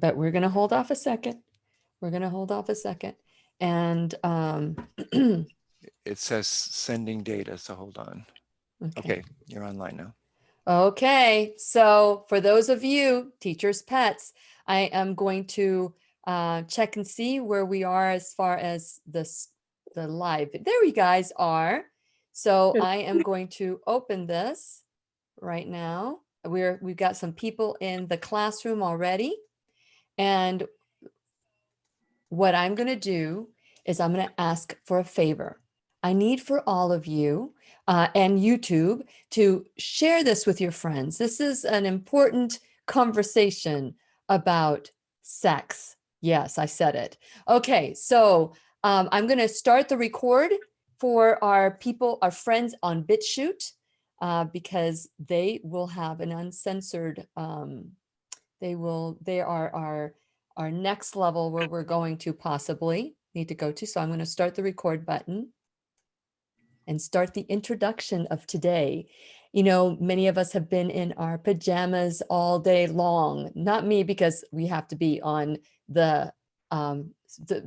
but we're going to hold off a second. We're going to hold off a second. And it says sending data, so hold on. Okay, you're online now. Okay, so for those of you, teachers' pets, I am going to check and see where we are as far as the live. There you guys are. So I am going to open this right now. We've got some people in the classroom already. And what I'm going to do is I'm going to ask for a favor. I need for all of you and YouTube to share this with your friends. This is an important conversation about sex. Yes, I said it. Okay, so I'm going to start the record for our people, our friends on BitChute, because they will have an uncensored, they are our next level where we're going to possibly need to go to. So I'm going to start the record button and start the introduction of today. You know, many of us have been in our pajamas all day long. Not me, because we have to be on the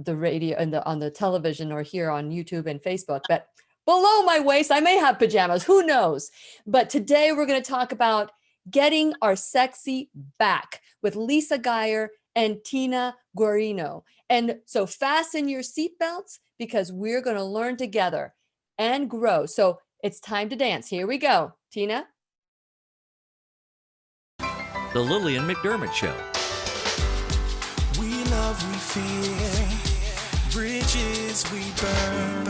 radio and on the television or here on YouTube and Facebook, but below my waist, I may have pajamas, who knows? But today we're going to talk about getting our sexy back with Lisa Geyer and Tina Guarino. And so fasten your seatbelts because we're going to learn together and grow. So it's time to dance. Here we go. Tina? The Lillian McDermott Show. We love, we fear, bridges we burn,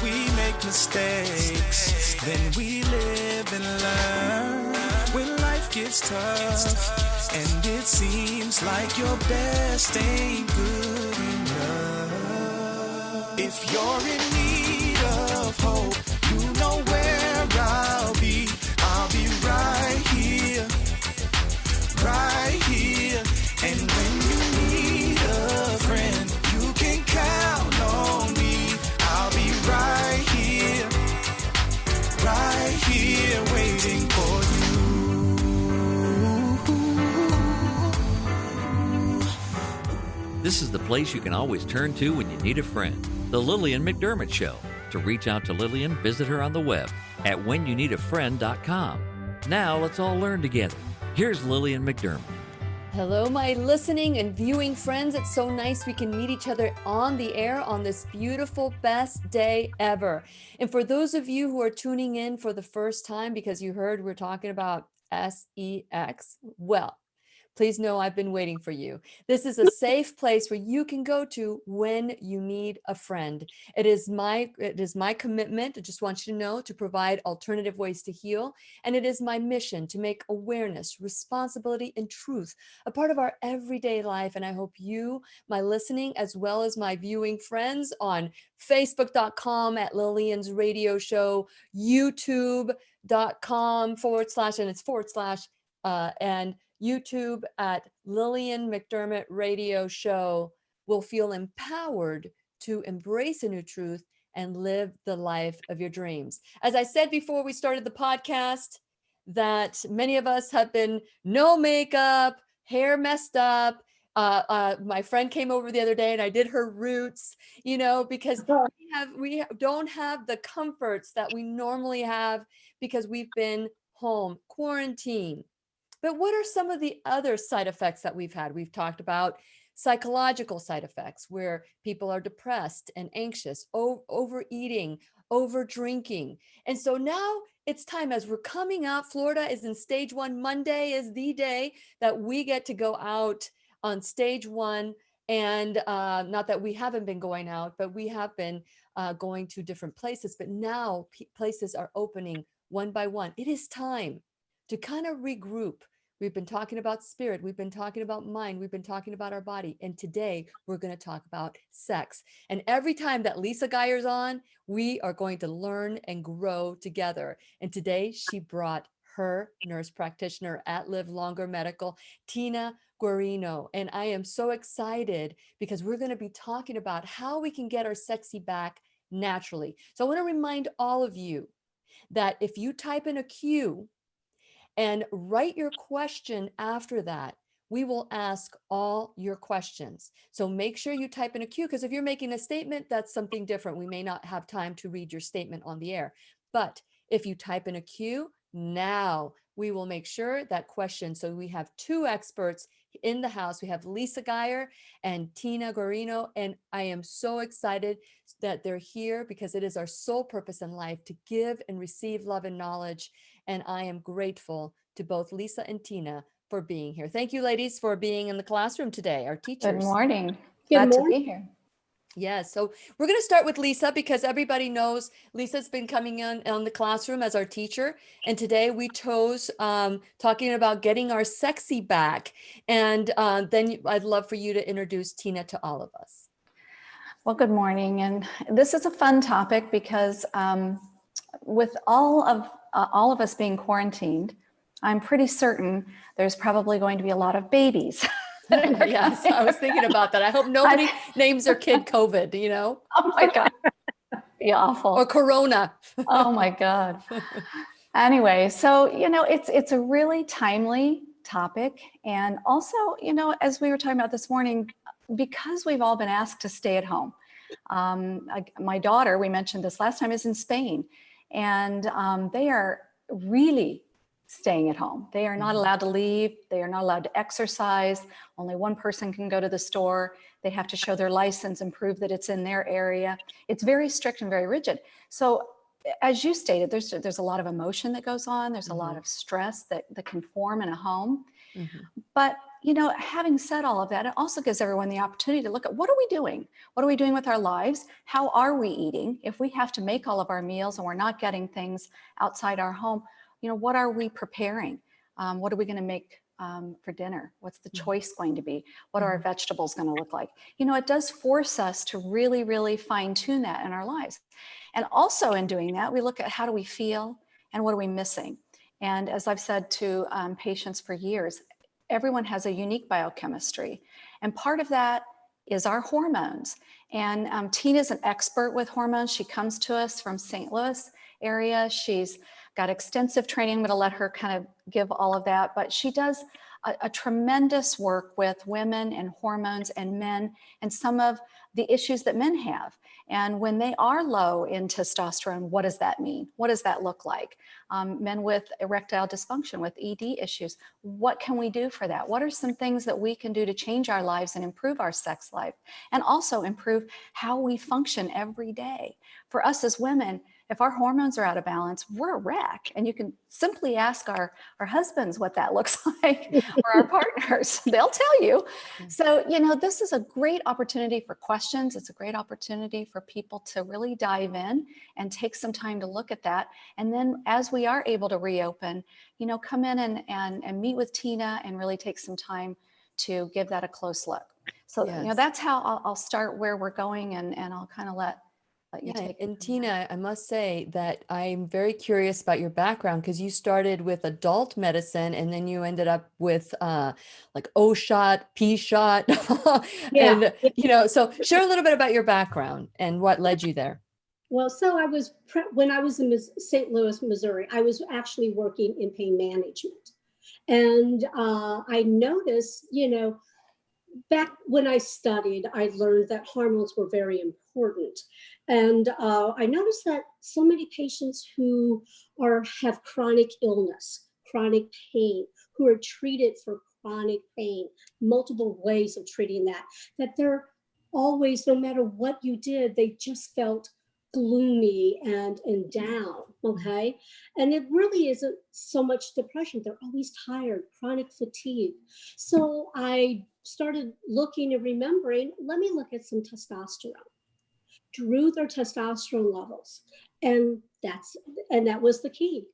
we make mistakes, then we live and learn. When life gets tough, and it seems like your best ain't good enough. If you're in need of hope, you know where I'll be. I'll be right here, right here. And when you need a friend, you can count on me. I'll be right here, waiting for you. This is the place you can always turn to when you need a friend. The Lillian McDermott Show. To reach out to Lillian, visit her on the web at whenyouneedafriend.com. Now let's all learn together. Here's Lillian McDermott. Hello, my listening and viewing friends. It's so nice we can meet each other on the air on this beautiful, best day ever. And for those of you who are tuning in for the first time because you heard we're talking about sex, well, please know I've been waiting for you. This is a safe place where you can go to when you need a friend. It is my commitment, I just want you to know, to provide alternative ways to heal. And it is my mission to make awareness, responsibility, and truth a part of our everyday life. And I hope you, my listening, as well as my viewing friends on Facebook.com at Lillian's Radio Show, YouTube.com / and YouTube at Lillian McDermott Radio Show will feel empowered to embrace a new truth and live the life of your dreams. As I said before we started the podcast, that many of us have been no makeup, hair messed up. My friend came over the other day and I did her roots, you know, because we don't have the comforts that we normally have because we've been home, quarantine. But what are some of the other side effects that we've had? We've talked about psychological side effects where people are depressed and anxious, overeating, over drinking. And so now it's time, as we're coming out, Florida is in stage 1. Monday is the day that we get to go out on stage 1. And not that we haven't been going out, but we have been going to different places. But now places are opening one by one. It is time to kind of regroup. We've been talking about spirit. We've been talking about mind. We've been talking about our body. And today we're going to talk about sex. And every time that Lisa Geyer's on, we are going to learn and grow together. And today she brought her nurse practitioner at Live Longer Medical, Tina Guarino. And I am so excited because we're going to be talking about how we can get our sexy back naturally. So I want to remind all of you that if you type in a Q and write your question after that, we will ask all your questions. So make sure you type in a Q, because if you're making a statement, that's something different. We may not have time to read your statement on the air. But if you type in a Q, now we will make sure that question. So we have two experts in the house. We have Lisa Geyer and Tina Guarino, and I am so excited that they're here because it is our sole purpose in life to give and receive love and knowledge. And I am grateful to both Lisa and Tina for being here. Thank you, ladies, for being in the classroom today, our teachers. Good morning. Good Glad to morning. be here. Yes, so we're going to start with Lisa because everybody knows Lisa's been coming in on the classroom as our teacher. And today we chose talking about getting our sexy back. And then I'd love for you to introduce Tina to all of us. Well, good morning. And this is a fun topic because with all of us being quarantined, I'm pretty certain there's probably going to be a lot of babies. Yes, I was thinking about that. I hope nobody names their kid COVID, you know? Oh my God. Be awful. Or Corona. Oh my God. Anyway, so, it's a really timely topic. And also, as we were talking about this morning, because we've all been asked to stay at home. My daughter, we mentioned this last time, is in Spain, and they are really staying at home. They are not allowed to leave. They are not allowed to exercise. Only one person can go to the store. They have to show their license and prove that it's in their area. It's very strict and very rigid. So as you stated, there's a lot of emotion that goes on. There's a lot of stress that can form in a home. But, having said all of that, it also gives everyone the opportunity to look at what are we doing? What are we doing with our lives? How are we eating? If we have to make all of our meals and we're not getting things outside our home, what are we preparing? What are we going to make for dinner? What's the choice going to be? What are our vegetables going to look like? It does force us to really, really fine tune that in our lives. And also in doing that, we look at how do we feel and what are we missing? And as I've said to patients for years, everyone has a unique biochemistry. And part of that is our hormones. And Tina's an expert with hormones. She comes to us from St. Louis area. She's got extensive training. I'm going to let her kind of give all of that, but she does a tremendous work with women and hormones and men and some of the issues that men have. And when they are low in testosterone, what does that mean? What does that look like? Men with erectile dysfunction, with ED issues, what can we do for that? What are some things that we can do to change our lives and improve our sex life and also improve how we function every day? For us as women, if our hormones are out of balance, we're a wreck. And you can simply ask our husbands what that looks like or our partners. They'll tell you. So, this is a great opportunity for questions. It's a great opportunity for people to really dive in and take some time to look at that. And then as we are able to reopen, come in and meet with Tina and really take some time to give that a close look. So, that's how I'll start where we're going and I'll kind of let you take it. And Tina, I must say that I'm very curious about your background because you started with adult medicine and then you ended up with like O shot, Pea shot. And, so share a little bit about your background and what led you there. Well, so when I was in St. Louis, Missouri, I was actually working in pain management. And I noticed, back when I studied, I learned that hormones were very important. And I noticed that so many patients who have chronic illness, chronic pain, who are treated for chronic pain, multiple ways of treating that they're always, no matter what you did, they just felt gloomy and down, okay? And it really isn't so much depression. They're always tired, chronic fatigue. So I started looking and remembering, let me look at some testosterone. Drew their testosterone levels. And that was the key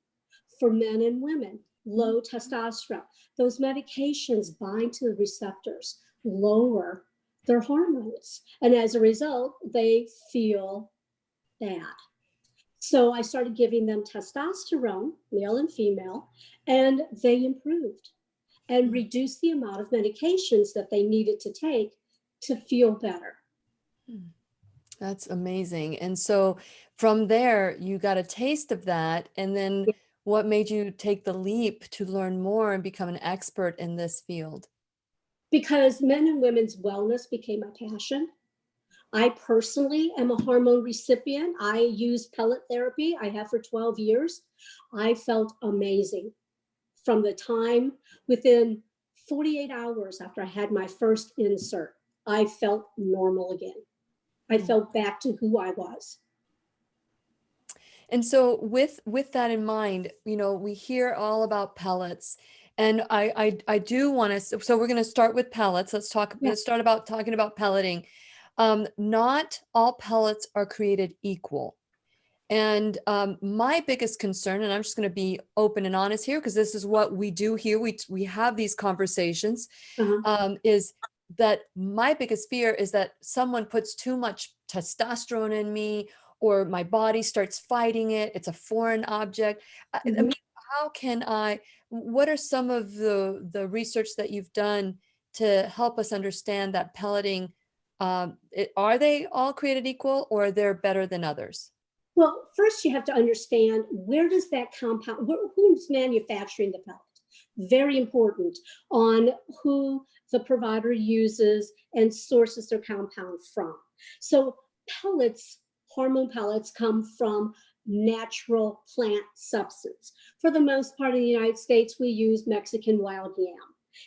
for men and women, low testosterone. Those medications bind to the receptors, lower their hormones. And as a result, they feel bad. So I started giving them testosterone, male and female, and they improved and reduced the amount of medications that they needed to take to feel better. That's amazing. And so from there, you got a taste of that. And then what made you take the leap to learn more and become an expert in this field? because men and women's wellness became my passion. I personally am a hormone recipient. I use pellet therapy. I have for 12 years. I felt amazing from the time within 48 hours after I had my first insert. I felt normal again. I felt back to who I was. And so with that in mind, you know, we hear all about pellets, and I do want to, so we're going to start with pellets. Let's start about talking about pelleting. Not all pellets are created equal. And my biggest concern, and I'm just going to be open and honest here, because this is what we do here. We have these conversations, is that my biggest fear is that someone puts too much testosterone in me, or my body starts fighting it. It's a foreign object. I mean, how can what are some of the research that you've done to help us understand that pelleting, are they all created equal, or they're better than others? Well, first you have to understand, where does that compound, who's manufacturing the pellet? Very important on who the provider uses and sources their compound from. So pellets, hormone pellets, come from natural plant substance. For the most part in the United States, we use Mexican wild yam.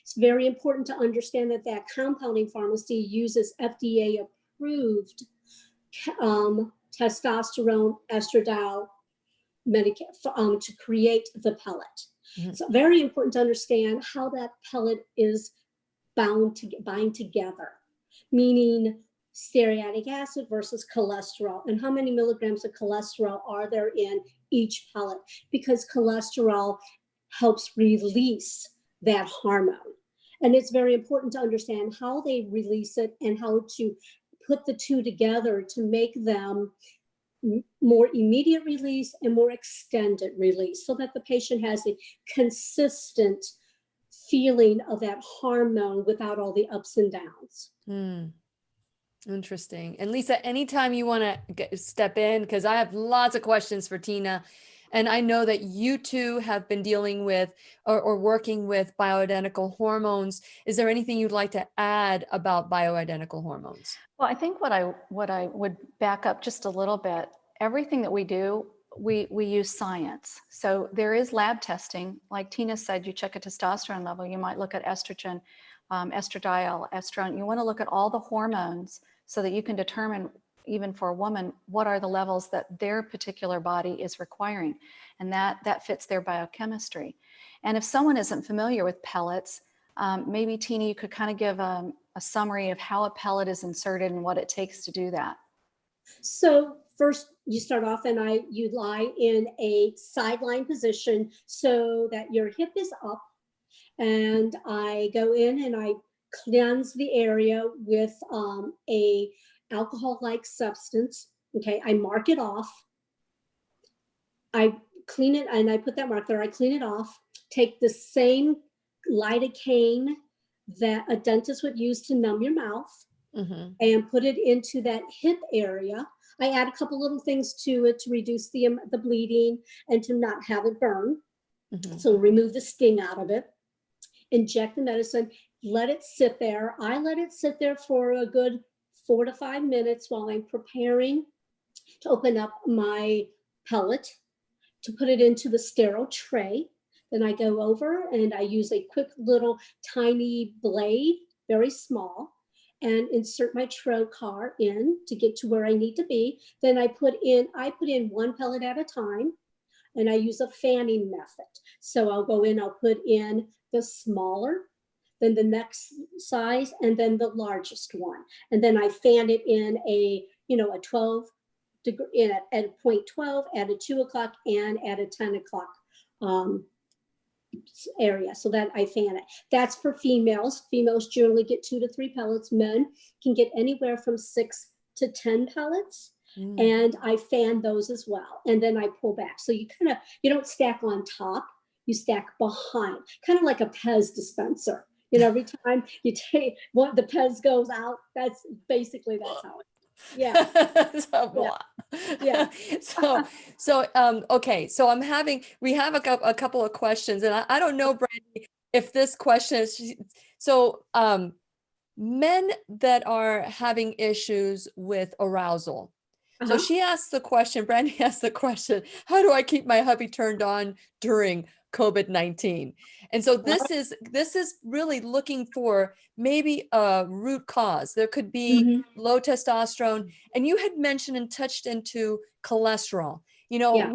It's very important to understand that that compounding pharmacy uses FDA approved testosterone, estradiol to create the pellet. So very important to understand how that pellet is bind together, meaning stearic acid versus cholesterol, and how many milligrams of cholesterol are there in each pellet, because cholesterol helps release that hormone. And it's very important to understand how they release it and how to put the two together to make them more immediate release and more extended release, so that the patient has a consistent feeling of that hormone without all the ups and downs. Interesting. And Lisa, anytime you want to step in, because I have lots of questions for Tina, and I know that you two have been dealing with or working with bioidentical hormones. Is there anything you'd like to add about bioidentical hormones? Well, I think what I would back up just a little bit. Everything that we do, we use science. So there is lab testing. Like Tina said, you check a testosterone level. You might look at estrogen, estradiol, estrone. You want to look at all the hormones so that you can determine, even for a woman, what are the levels that their particular body is requiring, and that fits their biochemistry. And if someone isn't familiar with pellets, maybe Tina, you could kind of give a summary of how a pellet is inserted and what it takes to do that. So first you start off and you lie in a sideline position so that your hip is up, and I go in and I cleanse the area with a alcohol-like substance. Okay, I mark it off. I clean it and I put that mark there. I clean it off. Take the same lidocaine that a dentist would use to numb your mouth, and put it into that hip area. I add a couple little things to it to reduce the bleeding and to not have it burn. So remove the sting out of it. Inject the medicine. Let it sit there. I let it sit there for a good 4 to 5 minutes while I'm preparing to open up my pellet to put it into the sterile tray. Then I go over and I use a quick little tiny blade, very small, and insert my trocar in to get to where I need to be. Then I put in one pellet at a time, and I use a fanning method. So I'll go in, I'll put in the smaller, then the next size, and then the largest one. And then I fan it in a 12 degree, at 0.12, at a 2 o'clock, and at a 10 o'clock area, so that I fan it. That's for females. Females generally get 2 to 3 pellets. Men can get anywhere from 6 to 10 pellets. And I fan those as well. And then I pull back. So you don't stack on top, you stack behind, kind of like a Pez dispenser. Every time you take the Pez goes out, that's how it. Yeah. Okay. So we have a couple of questions, and I don't know, Brandy, if this question is So men that are having issues with arousal. So she asked the question, Brandy asked the question, how do I keep my hubby turned on during COVID-19? And so this is really looking for maybe a root cause. There could be low testosterone. And you had mentioned and touched into cholesterol. You know,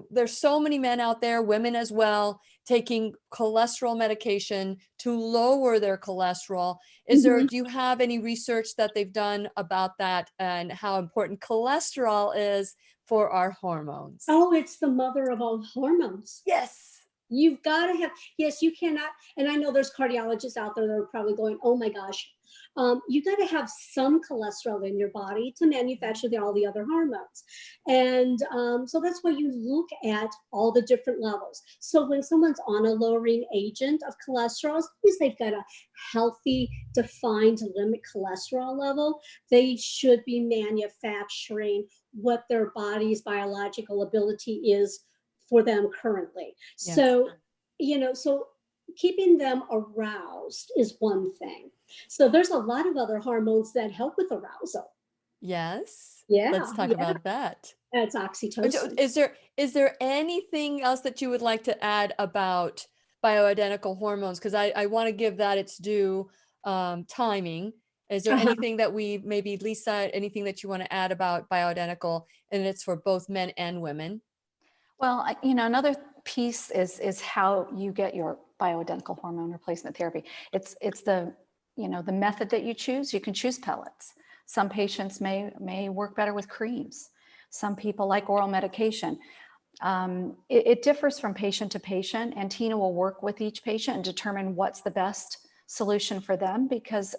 there's so many men out there, women as well, taking cholesterol medication to lower their cholesterol. Is there, do you have any research that they've done about that and how important cholesterol is for our hormones? Oh, it's the mother of all hormones. Yes. You've got to have, yes, you cannot. And I know there's cardiologists out there that are probably going, oh my gosh, you got to have some cholesterol in your body to manufacture all the other hormones. And so that's why you look at all the different levels. So when someone's on a lowering agent of cholesterol, as long as they've got a healthy, defined limit cholesterol level, they should be manufacturing what their body's biological ability is for them currently. Yes. So, you know, so keeping them aroused is one thing. So there's a lot of other hormones that help with arousal. Yes. Yeah. Let's talk about that. That's oxytocin. Is there anything else that you would like to add about bioidentical hormones? Because I want to give that its due timing. Is there anything that we maybe, Lisa, anything that you want to add about bioidentical, and it's for both men and women? Well, you know, another piece is how you get your bioidentical hormone replacement therapy. It's the, you know, the method that you choose. You can choose pellets. Some patients may work better with creams. Some people like oral medication. It differs from patient to patient, and Tina will work with each patient and determine what's the best solution for them, because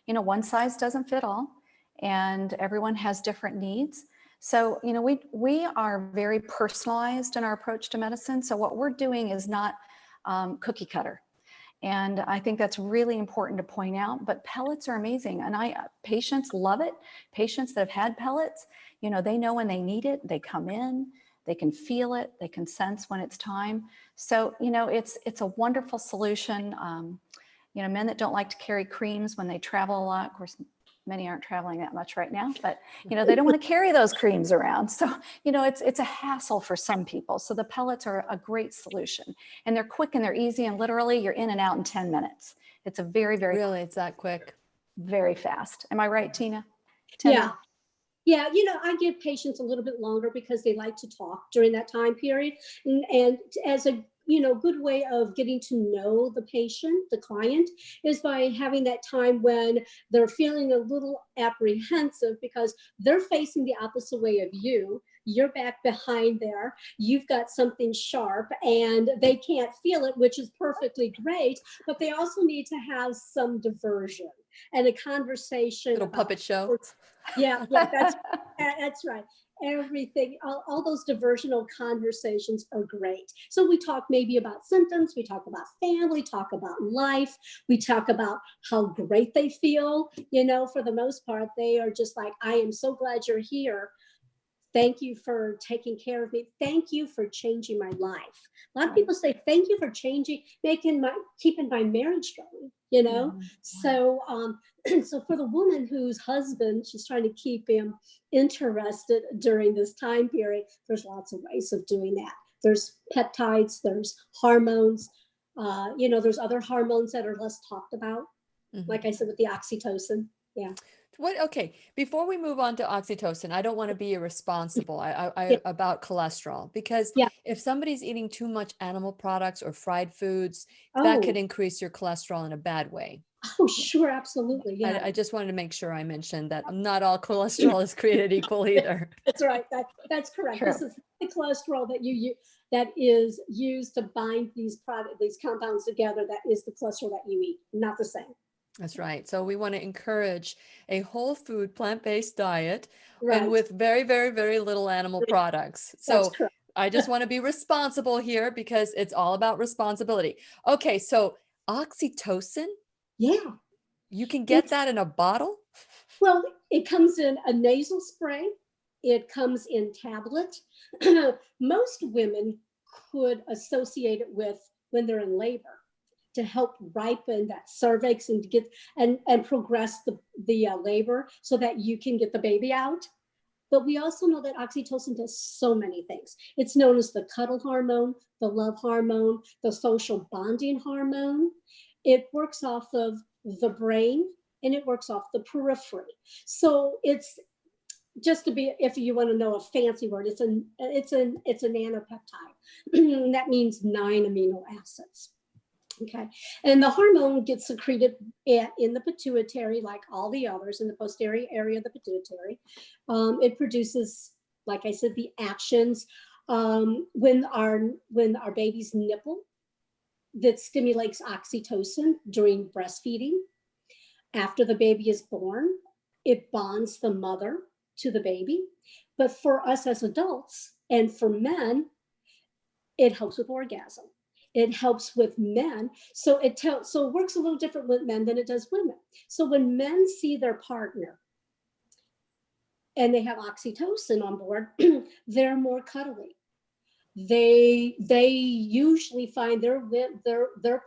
you know, one size doesn't fit all, and everyone has different needs. So, you know, we are very personalized in our approach to medicine. So what we're doing is not cookie cutter. And I think that's really important to point out, but pellets are amazing. And patients love it. Patients that have had pellets, you know, they know when they need it, they come in, they can feel it, they can sense when it's time. So, you know, it's a wonderful solution. You know, men that don't like to carry creams when they travel a lot, of course, many aren't traveling that much right now, but, you know, they don't want to carry those creams around. So, you know, it's a hassle for some people. So the pellets are a great solution, and they're quick and they're easy, and literally you're in and out in 10 minutes. It's a very, very really, it's that quick. Very fast. Am I right, Tina? Yeah. Yeah, you know, I give patients a little bit longer because they like to talk during that time period. And as a, you know, good way of getting to know the patient, the client, is by having that time when they're feeling a little apprehensive because they're facing the opposite way of you. You're back behind there. You've got something sharp and they can't feel it, which is perfectly great, but they also need to have some diversion and a conversation. Little puppet show. Yeah, that's right. Everything, all those diversional conversations are great. So we talk maybe about symptoms, we talk about family, talk about life, we talk about how great they feel. You know, for the most part, they are just like, I am so glad you're here. Thank you for taking care of me. Thank you for changing my life. A lot of people say, thank you for keeping my marriage going, you know? Mm-hmm. So, so for the woman whose husband, she's trying to keep him interested during this time period, there's lots of ways of doing that. There's peptides, there's hormones, you know, there's other hormones that are less talked about. Mm-hmm. Like I said, with the oxytocin. Yeah. Okay, before we move on to oxytocin, I don't want to be irresponsible about cholesterol, because if somebody's eating too much animal products or fried foods, that could increase your cholesterol in a bad way. Oh, sure, absolutely. Yeah. I just wanted to make sure I mentioned that not all cholesterol is created equal either. That's right. That's correct. Sure. This is the cholesterol that is used to bind these compounds together. That is the cholesterol that you eat, not the same. That's right. So we want to encourage a whole food, plant-based diet, and with very, very, very little animal products. So I just want to be responsible here because it's all about responsibility. Okay. So oxytocin. Yeah. You can get that in a bottle? Well, it comes in a nasal spray. It comes in tablet. Most women could associate it with when they're in labor. to help ripen that cervix and get and progress the labor so that you can get the baby out. But we also know that oxytocin does so many things. It's known as the cuddle hormone, the love hormone, the social bonding hormone. It works off of the brain and it works off the periphery. So it's just to be, if you want to know a fancy word, it's a nanopeptide. That means 9 amino acids. Okay, and the hormone gets secreted in the pituitary, like all the others, in the posterior area of the pituitary. It produces, like I said, the actions when our baby's nipple, that stimulates oxytocin during breastfeeding. After the baby is born, it bonds the mother to the baby. But for us as adults and for men, it helps with orgasm. It helps with men. So it works a little different with men than it does women. So when men see their partner and they have oxytocin on board, they're more cuddly. They usually find their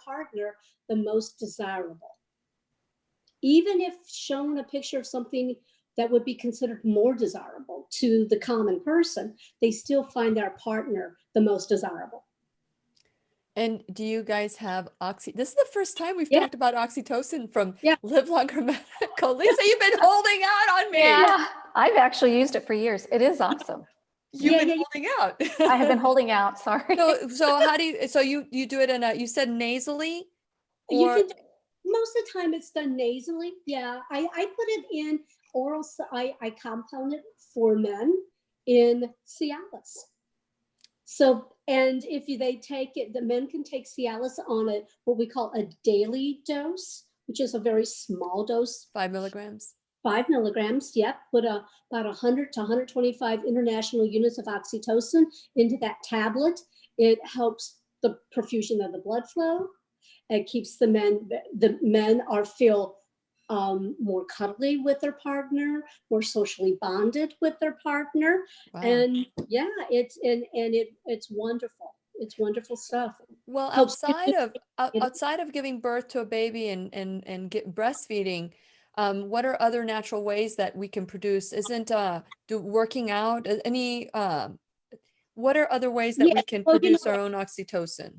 partner the most desirable. Even if shown a picture of something that would be considered more desirable to the common person, they still find their partner the most desirable. And do you guys have this is the first time we've talked about oxytocin from Live Longer Medical. Lisa, you've been holding out on me. Yeah, I've actually used it for years. It is awesome. You've been holding out. I have been holding out, sorry. So how do you do it you said nasally? You can, most of the time it's done nasally. Yeah, I put it in oral, I compound it for men in Cialis. So, and if they take it, the men can take Cialis on what we call a daily dose, which is a very small dose. 5 milligrams. 5 milligrams, yep. Put about 100 to 125 international units of oxytocin into that tablet. It helps the perfusion of the blood flow. It keeps the men feel more cuddly with their partner, more socially bonded with their partner. Wow. And yeah, it's wonderful. It's wonderful stuff. Well, outside of giving birth to a baby and get breastfeeding, what are other natural ways that we can produce? Isn't working out any? What are other ways that we can produce our own oxytocin?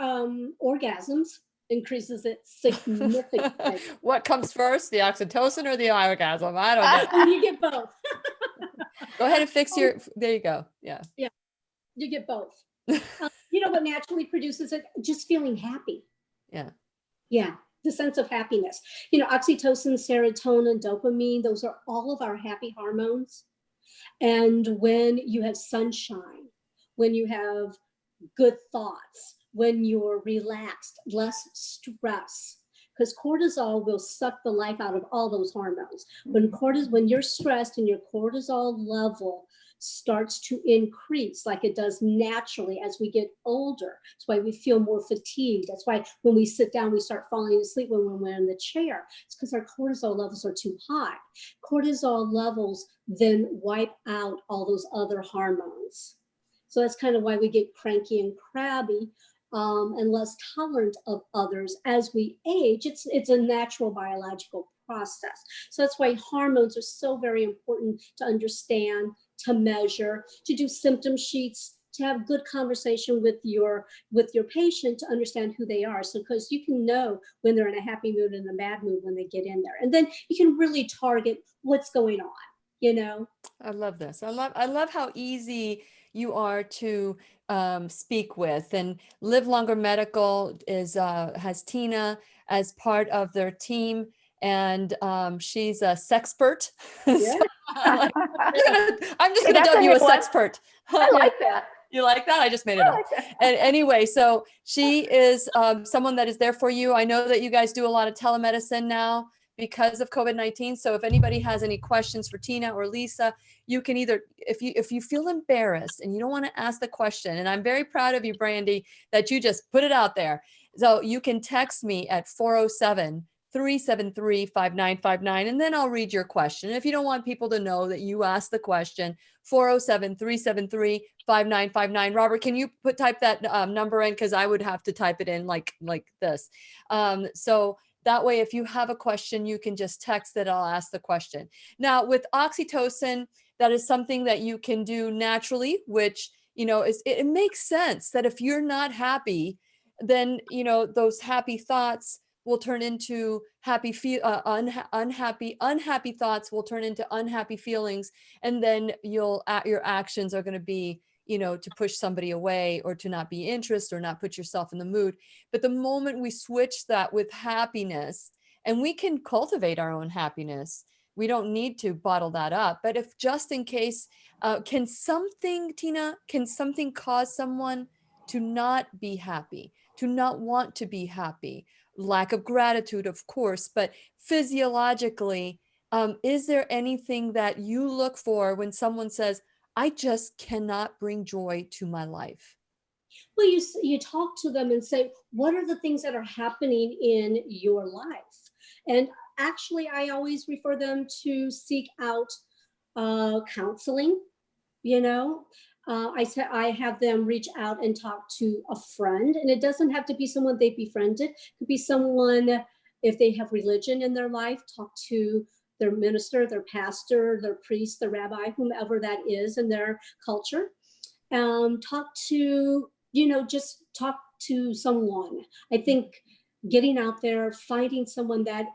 Orgasms increases it significantly. What comes first, the oxytocin or the orgasm? I don't know. You get both. Go ahead and fix there you go. Yeah. Yeah, you get both. You know what naturally produces it? Just feeling happy. Yeah. Yeah, the sense of happiness. You know, oxytocin, serotonin, dopamine, those are all of our happy hormones. And when you have sunshine, when you have good thoughts, when you're relaxed, less stress, because cortisol will suck the life out of all those hormones. When you're stressed and your cortisol level starts to increase like it does naturally as we get older. That's why we feel more fatigued. That's why when we sit down, we start falling asleep when we're in the chair. It's because our cortisol levels are too high. Cortisol levels then wipe out all those other hormones. So that's kind of why we get cranky and crabby and less tolerant of others as we age. It's a natural biological process. So that's why hormones are so very important to understand, to measure, to do symptom sheets, to have good conversation with your patient to understand who they are. So because you can know when they're in a happy mood and a bad mood when they get in there. And then you can really target what's going on, you know? I love this. I love how easy you are to speak with. And Live Longer Medical has Tina as part of their team, and she's a sexpert. Yeah. I'm just gonna dub you a sexpert. I like that. You like that? I just made it up. And anyway, so she is someone that is there for you. I know that you guys do a lot of telemedicine now because of COVID-19. So if anybody has any questions for Tina or Lisa, you can either, if you feel embarrassed and you don't want to ask the question, and I'm very proud of you, Brandy, that you just put it out there. So you can text me at 407-373-5959. And then I'll read your question. If you don't want people to know that you asked the question, 407-373-5959. Robert, can you type that number in? Because I would have to type it in like this. So that way, if you have a question, you can just text it. I'll ask the question. Now, with oxytocin, that is something that you can do naturally, which, you know, it makes sense that if you're not happy, then, you know, those happy thoughts will turn into unhappy thoughts will turn into unhappy feelings. And then your actions are going to be, you know, to push somebody away or to not be interested or not put yourself in the mood. But the moment we switch that with happiness, and we can cultivate our own happiness, we don't need to bottle that up. But if just in case, can something cause someone to not be happy, to not want to be happy? Lack of gratitude, of course, but physiologically, is there anything that you look for when someone says, I just cannot bring joy to my life? Well, you talk to them and say, what are the things that are happening in your life? And actually, I always refer them to seek out counseling. You know, I have them reach out and talk to a friend, and it doesn't have to be someone they befriended. It could be someone, if they have religion in their life, talk to their minister, their pastor, their priest, their rabbi, whomever that is in their culture. Talk to, you know, just talk to someone. I think getting out there, finding someone that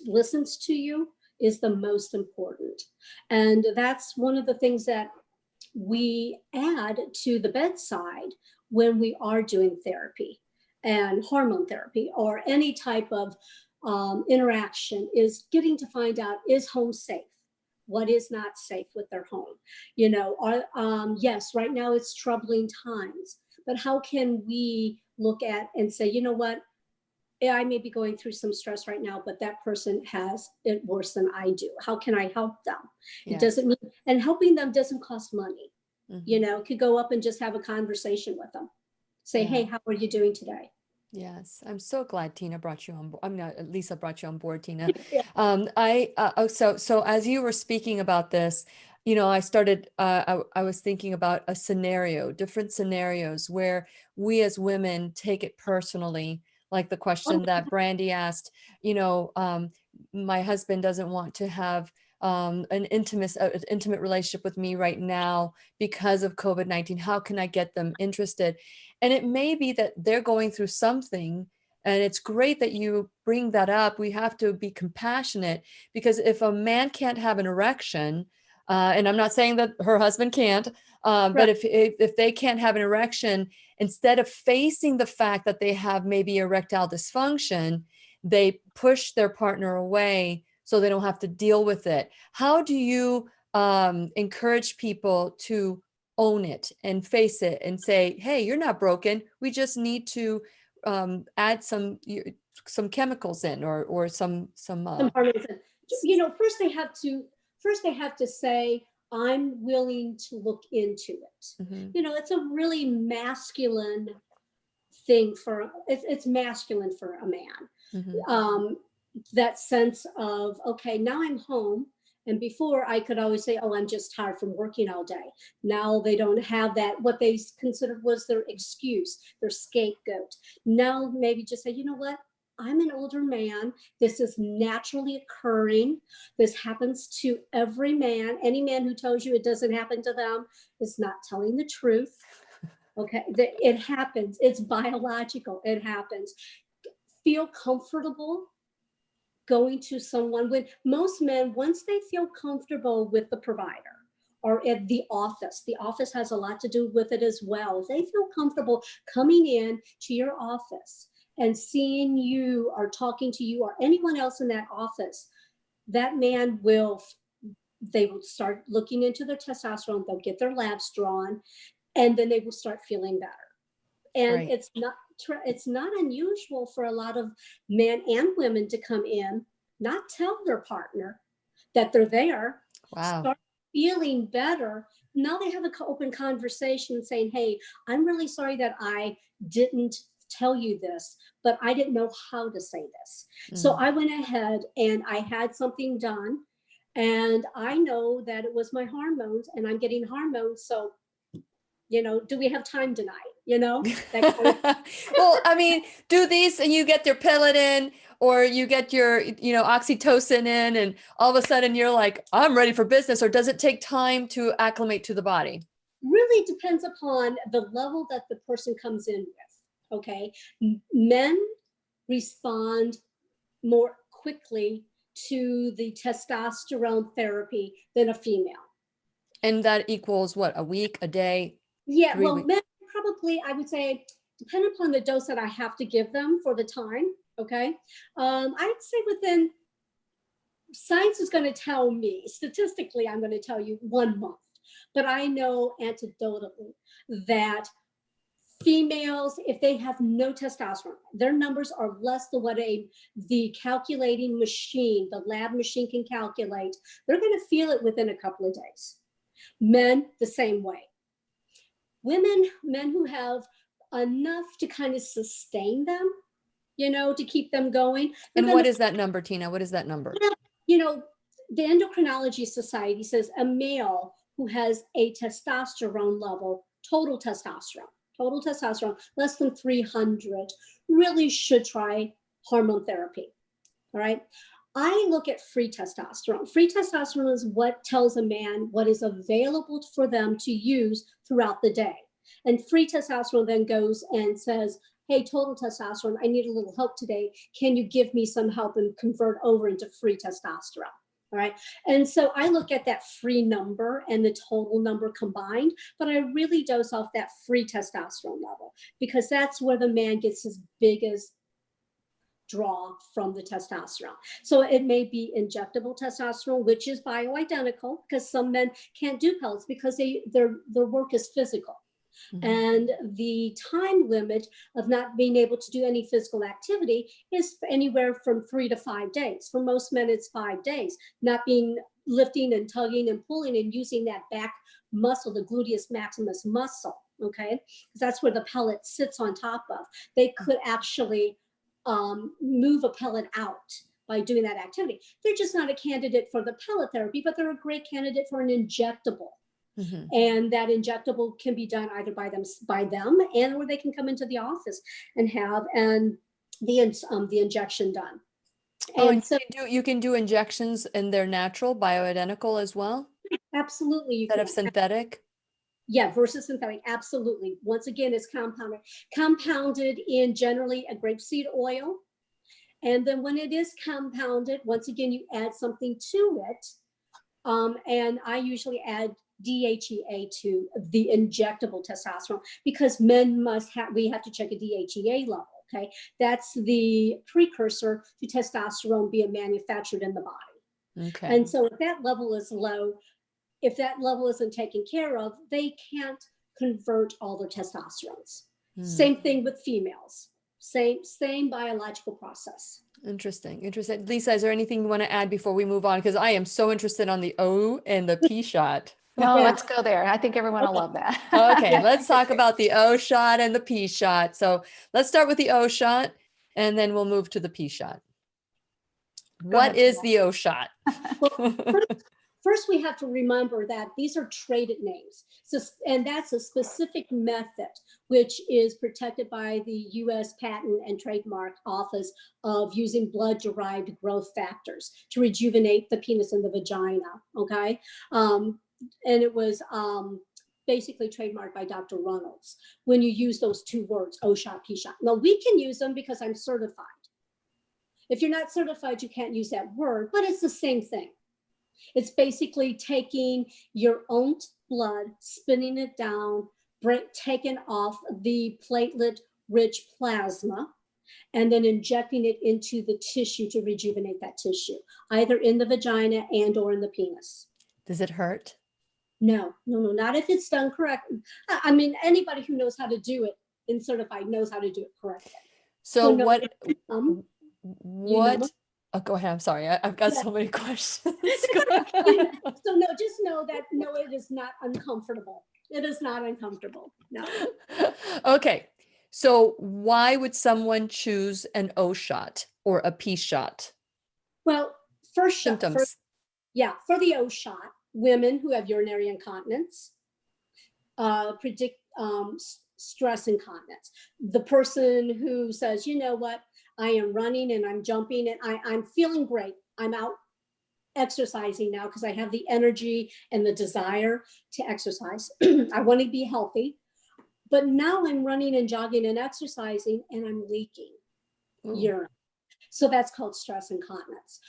listens to you is the most important. And that's one of the things that we add to the bedside when we are doing therapy and hormone therapy or any type of interaction, is getting to find out, is home safe? What is not safe with their home? You know, yes, right now it's troubling times, but how can we look at and say, you know what, I may be going through some stress right now, but that person has it worse than I do. How can I help them? Yes. It doesn't mean, and helping them doesn't cost money. Mm-hmm. You know, could go up and just have a conversation with them. Say, hey, how are you doing today? Yes, I'm so glad Tina brought you on board. I'm not, Lisa brought you on board, Tina. Yeah. So as you were speaking about this, you know, I started, I was thinking about a scenario, different scenarios where we as women take it personally. Like the question that Brandy asked, you know, my husband doesn't want to have an intimate relationship with me right now because of COVID-19. How can I get them interested? And it may be that they're going through something, and it's great that you bring that up. We have to be compassionate, because if a man can't have an erection, and I'm not saying that her husband can't, but if they can't have an erection, instead of facing the fact that they have maybe erectile dysfunction, they push their partner away so they don't have to deal with it. How do you encourage people to own it and face it and say, hey, you're not broken. We just need to add some chemicals in or some hormones in. You know, first they have to say, I'm willing to look into it. Mm-hmm. You know, it's a really masculine thing it's masculine for a man. Mm-hmm. That sense of, okay, now I'm home. And before I could always say, oh, I'm just tired from working all day. Now they don't have that, what they considered was their excuse, their scapegoat. Now maybe just say, you know what? I'm an older man. This is naturally occurring. This happens to every man. Any man who tells you it doesn't happen to them is not telling the truth. Okay, it happens. It's biological. It happens. Feel comfortable going to someone. When most men, once they feel comfortable with the provider or at the office has a lot to do with it as well. If they feel comfortable coming in to your office and seeing you or talking to you or anyone else in that office, that man they will start looking into their testosterone, they'll get their labs drawn, and then they will start feeling better. And right. It's not unusual for a lot of men and women to come in, not tell their partner that they're there, start feeling better. Now they have an open conversation saying, hey, I'm really sorry that I didn't tell you this, but I didn't know how to say this. So I went ahead and I had something done, and I know that it was my hormones, and I'm getting hormones. So, you know, do we have time tonight? You know, that kind of Well, I mean, do these and you get your pellet in, or you get your, you know, oxytocin in, and all of a sudden you're like, I'm ready for business. Or does it take time to acclimate to the body? really depends upon the level that the person comes in with. Okay. Men respond more quickly to the testosterone therapy than a female. And that equals what, a week, a day? Yeah, 3 well, weeks? men probably, I would say, depending upon the dose that I have to give them for the time, okay? I'd say within, science is going to tell me, statistically, I'm going to tell you 1 month. But I know anecdotally that females, if they have no testosterone, their numbers are less than what the calculating machine, the lab machine can calculate. They're going to feel it within a couple of days. Men, the same way. Women, men who have enough to kind of sustain them, you know, to keep them going. And what is that number, Tina? What is that number? You know, the Endocrinology Society says a male who has a testosterone level, total testosterone, less than 300, really should try hormone therapy. All right. I look at free testosterone. Free testosterone is what tells a man what is available for them to use throughout the day. And free testosterone then goes and says, hey, total testosterone, I need a little help today. Can you give me some help and convert over into free testosterone? All right. And so I look at that free number and the total number combined, but I really dose off that free testosterone level, because that's where the man gets his biggest draw from the testosterone. So it may be injectable testosterone, which is bioidentical, because some men can't do pellets because their work is physical. Mm-hmm. And the time limit of not being able to do any physical activity is anywhere from 3 to 5 days. For most men, it's 5 days, not being lifting and tugging and pulling and using that back muscle, the gluteus maximus muscle, okay? Because that's where the pellet sits on top of. They could actually move a pellet out by doing that activity. They're just not a candidate for the pellet therapy, but they're a great candidate for an injectable. Mm-hmm. And that injectable can be done either by them, and or they can come into the office and have the injection done. And so you can do injections and they're natural, bioidentical as well? Absolutely. Instead of synthetic? Yeah, versus synthetic, absolutely. Once again, it's compounded in generally a grapeseed oil. And then when it is compounded, once again, you add something to it. And I usually add DHEA to the injectable testosterone, because men we have to check a DHEA level, okay? That's the precursor to testosterone being manufactured in the body. Okay. And so if that level is low, if that level isn't taken care of, they can't convert all their testosterones. Same thing with females. Same biological process. Interesting. Lisa, is there anything you want to add before we move on? Because I am so interested on the O and the P shot. No, let's go there. I think everyone will love that. Okay, let's talk about the O shot and the P shot. So let's start with the O shot, and then we'll move to the P shot. What is the O shot? First, we have to remember that these are traded names. So, and that's a specific method which is protected by the U.S. Patent and Trademark Office of using blood-derived growth factors to rejuvenate the penis and the vagina, okay? And it was basically trademarked by Dr. Reynolds when you use those two words, O shot, P shot. Now, we can use them because I'm certified. If you're not certified, you can't use that word, but it's the same thing. It's basically taking your own blood, spinning it down, taking off the platelet-rich plasma, and then injecting it into the tissue to rejuvenate that tissue, either in the vagina and or in the penis. Does it hurt? No, not if it's done correctly. I mean, anybody who knows how to do it and certified knows how to do it correctly. So what? Oh, go ahead. I'm sorry. I've got so many questions. So no, just know that no, it is not uncomfortable. It is not uncomfortable. No. Okay. So why would someone choose an O shot or a P shot? Well, first shot, Symptoms. for the O shot, women who have urinary incontinence predict stress incontinence. The person who says, you know what, I am running and I'm jumping and I'm feeling great. I'm out exercising now because I have the energy and the desire to exercise. I want to be healthy. But now I'm running and jogging and exercising and I'm leaking urine. So that's called stress incontinence.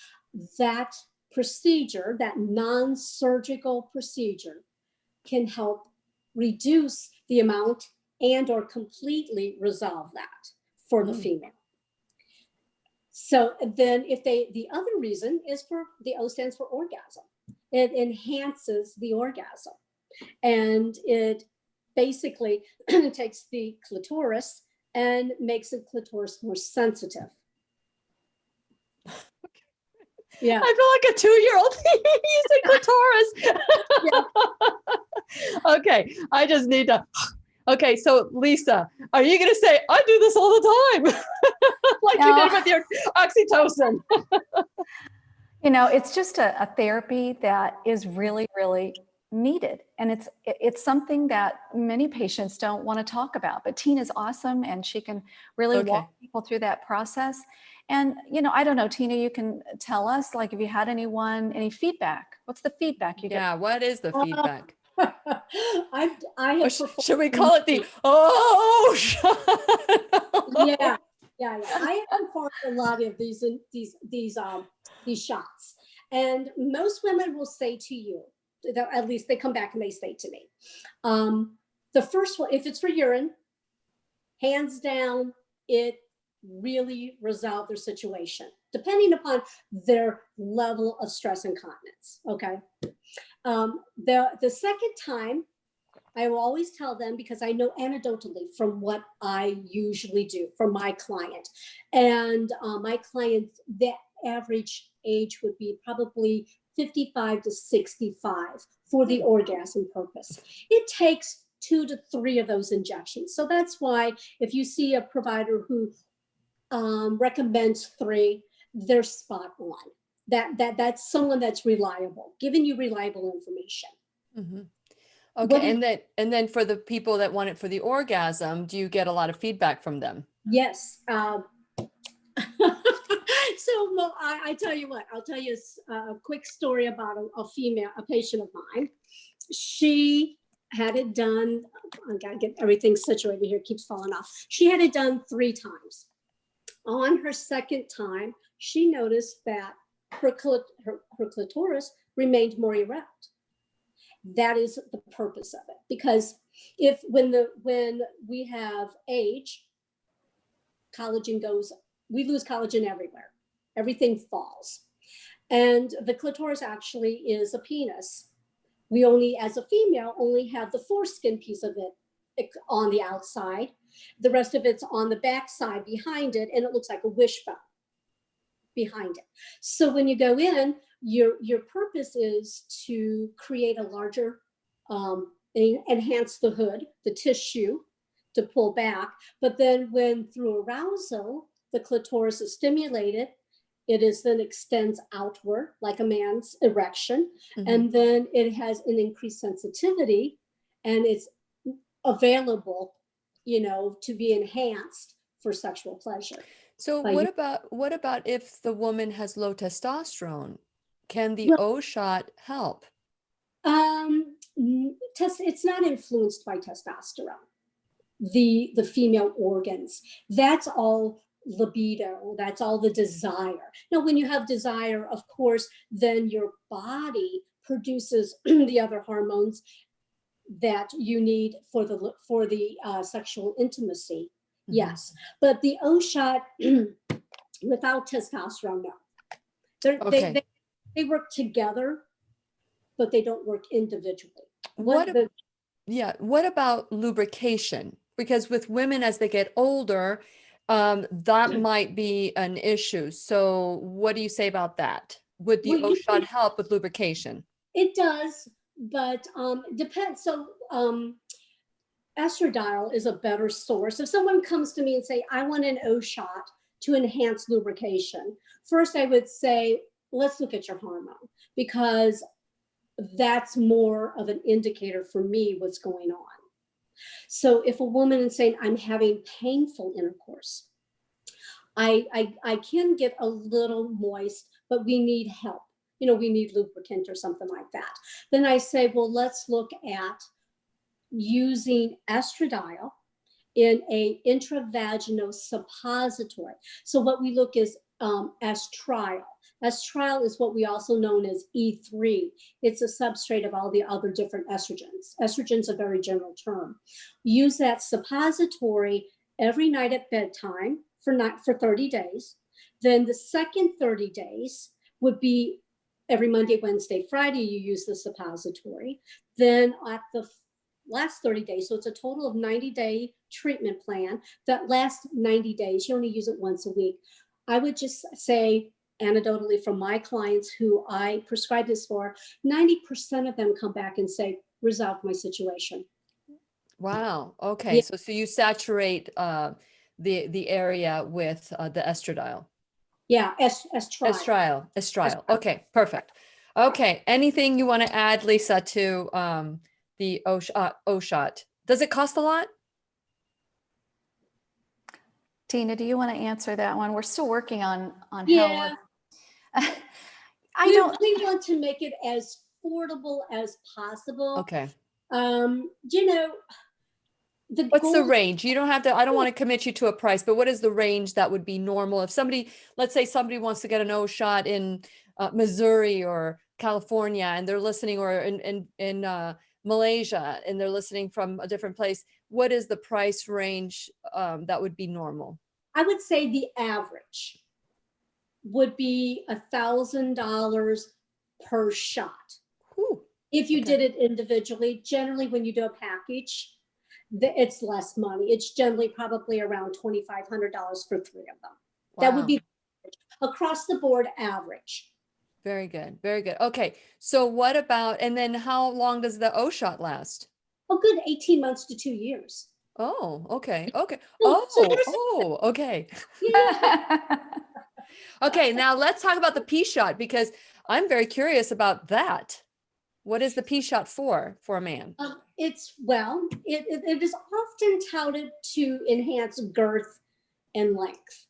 That procedure, that non-surgical procedure, can help reduce the amount and or completely resolve that for the female. So then the other reason is for the O stands for orgasm. It enhances the orgasm. And it basically takes the clitoris and makes the clitoris more sensitive. Yeah. I feel like a 2-year-old using clitoris. Okay, I just need to. Okay, so Lisa, are you going to say, I do this all the time? Like you did with your oxytocin. You know, it's just a therapy that is really, really needed. And it's something that many patients don't want to talk about, but Tina's awesome and she can really walk people through that process. And, you know, I don't know, Tina, you can tell us, like, if you had any feedback, what's the feedback you get? Yeah, what is the feedback? I have should we call it the shot? Yeah. I have performed a lot of these shots, and most women will say to you, that at least they come back and they say to me, the first one, if it's for urine, hands down, it really resolved their situation, depending upon their level of stress incontinence. Okay. The second time, I will always tell them, because I know anecdotally from what I usually do for my client, and my client, the average age would be probably 55 to 65 for the orgasm purpose. It takes 2 to 3 of those injections. So that's why if you see a provider who recommends 3, they're spot on. That's someone that's reliable, giving you reliable information. Mm-hmm. Okay, and then for the people that want it for the orgasm, do you get a lot of feedback from them? Yes. So well, I tell you what, I'll tell you a quick story about a patient of mine. She had it done. I gotta get everything situated here. It keeps falling off. She had it done 3 times. On her second time, she noticed that her clitoris remained more erect. That is the purpose of it, because when we have age, collagen goes, we lose collagen everywhere. Everything falls. And the clitoris actually is a penis. We only, as a female, only have the foreskin piece of it on the outside. The rest of it's on the back side behind it, and it looks like a wishbone behind it. So when you go in, your purpose is to create a larger, enhance the hood, the tissue, to pull back. But then when through arousal, the clitoris is stimulated, it is then extends outward like a man's erection. Mm-hmm. And then it has an increased sensitivity, and it's available, to be enhanced for sexual pleasure. So what about if the woman has low testosterone? Can the O shot help? It's not influenced by testosterone. The female organs, that's all libido, that's all the desire. Now, when you have desire, of course, then your body produces the other hormones that you need for the sexual intimacy. Mm-hmm. Yes, but the O shot without testosterone, no. They work together, but they don't work individually. What about lubrication? Because with women, as they get older, that might be an issue. So what do you say about that? Would the O shot help with lubrication? It does, but depends. So estradiol is a better source. If someone comes to me and say, I want an O shot to enhance lubrication, first I would say, let's look at your hormone, because that's more of an indicator for me what's going on. So if a woman is saying, I'm having painful intercourse, I can get a little moist, but we need help. We need lubricant or something like that. Then I say, well, let's look at using estradiol in a intravaginal suppository. So what we look is estriol. Estriol is what we also known as E3. It's a substrate of all the other different estrogens. Estrogen's a very general term. Use that suppository every night at bedtime for 30 days. Then the second 30 days would be every Monday, Wednesday, Friday, you use the suppository. Then at the last 30 days, so it's a total of 90-day treatment plan. That last 90 days, you only use it once a week. I would just say, anecdotally from my clients who I prescribe this for, 90% of them come back and say, resolve my situation. Wow. Okay. Yeah. So you saturate the area with the estradiol. Yeah, estriol. Estradiol. Okay, perfect. Okay. Anything you want to add, Lisa, to the O shot? Does it cost a lot? Tina, do you want to answer that one? We're still working on Yeah. how We want to make it as affordable as possible. Okay. What's the range? You don't have to, I don't want to commit you to a price, but what is the range that would be normal? If somebody, let's say somebody wants to get an O shot in Missouri or California, and they're listening, or in Malaysia, and they're listening from a different place, what is the price range that would be normal? I would say the average would be $1,000 per shot. Whew. If you Okay. did it individually. Generally, when you do a package, it's less money. It's generally probably around $2,500 for 3 of them. That would Wow. be across the board average. Very good. Very good. Okay. So what about, and then how long does the O shot last? A good 18 months to 2 years. Oh, okay. Okay. So Okay. Yeah. Okay. Now let's talk about the Pea shot, because I'm very curious about that. What is the Pea shot for a man? It is often touted to enhance girth and length.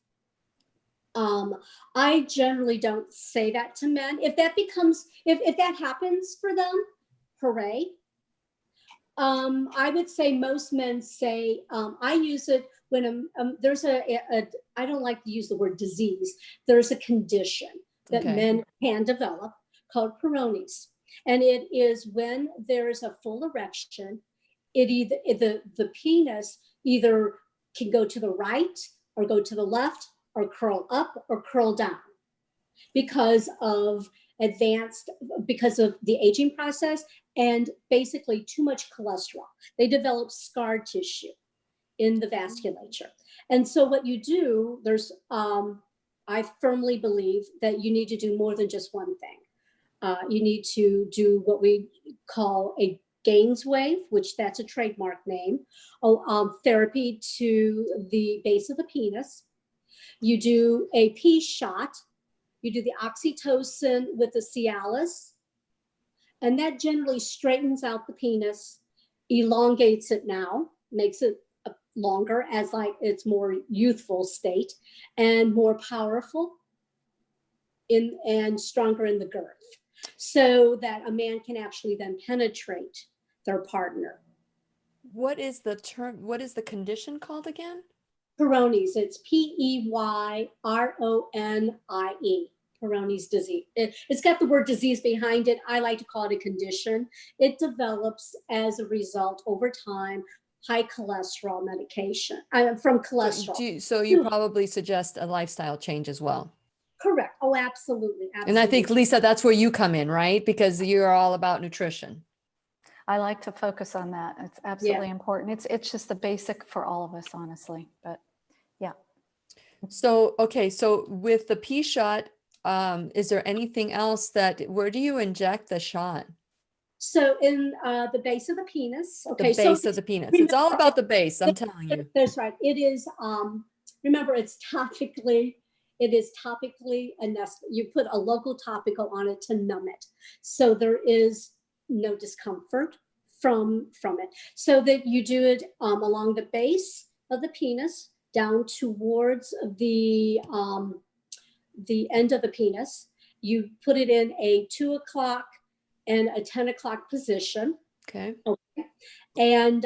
I generally don't say that to men. If that happens for them, hooray. I would say most men say, I use it when there's I don't like to use the word disease. There's a condition that Okay. men can develop called Peyronie's. And it is when there is a full erection, the penis either can go to the right or go to the left or curl up or curl down because of the aging process and basically too much cholesterol. They develop scar tissue in the vasculature. And so what you do, I firmly believe that you need to do more than just one thing. You need to do what we call a Gaines wave, which that's a trademark name, therapy to the base of the penis. You do a Pea shot. You do the Oxytocin with the Cialis, and that generally straightens out the penis, elongates it now, makes it longer as like its more youthful state and more powerful and stronger in the girth, so that a man can actually then penetrate their partner. What is the condition called again? Peyronie's. It's Peyronie. Peyronie's disease. It's got the word disease behind it. I like to call it a condition. It develops as a result over time, high cholesterol medication from cholesterol. So you probably suggest a lifestyle change as well. Correct. Oh, absolutely. And I think, Lisa, that's where you come in, right? Because you're all about nutrition. I like to focus on that. It's absolutely important. It's just the basic for all of us, honestly. But yeah. So, okay. So with the Pea shot, is there anything else where do you inject the shot? So in the base of the penis, okay. The base of the penis. It's all about the base, I'm telling you. That's right. It is, remember, it is topically anesthetized. You put a local topical on it to numb it. So there is no discomfort from it. So that you do it along the base of the penis down towards the end of the penis. You put it in a 2 o'clock and a 10 o'clock position. Okay. And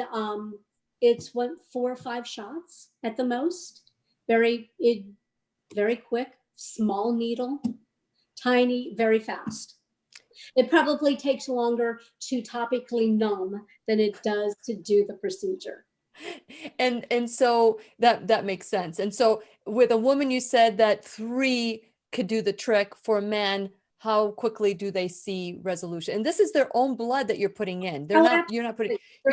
it's 4 or 5 shots at the most. Very quick, small needle, tiny, very fast. It probably takes longer to topically numb than it does to do the procedure. And so that makes sense. And so with a woman, you said that 3 could do the trick. For men, how quickly do they see resolution? And this is their own blood that you're putting in. You're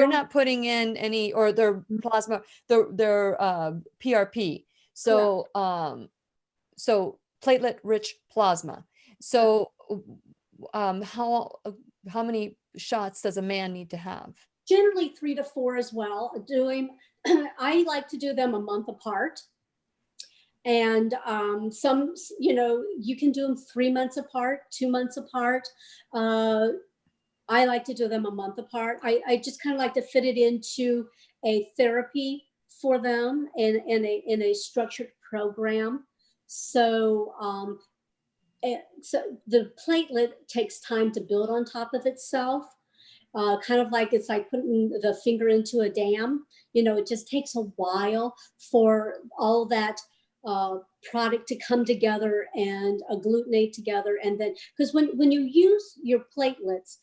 not putting in any, or their plasma, their PRP. So so platelet rich plasma. So how many shots does a man need to have? Generally 3 to 4 as well. I like to do them a month apart. And some, you can do them 3 months apart, 2 months apart. I like to do them a month apart. I just kind of like to fit it into a therapy for them in a structured program. So the platelet takes time to build on top of itself. Kind of like it's like putting the finger into a dam. It just takes a while for all that product to come together and agglutinate together. And then, because when you use your platelets,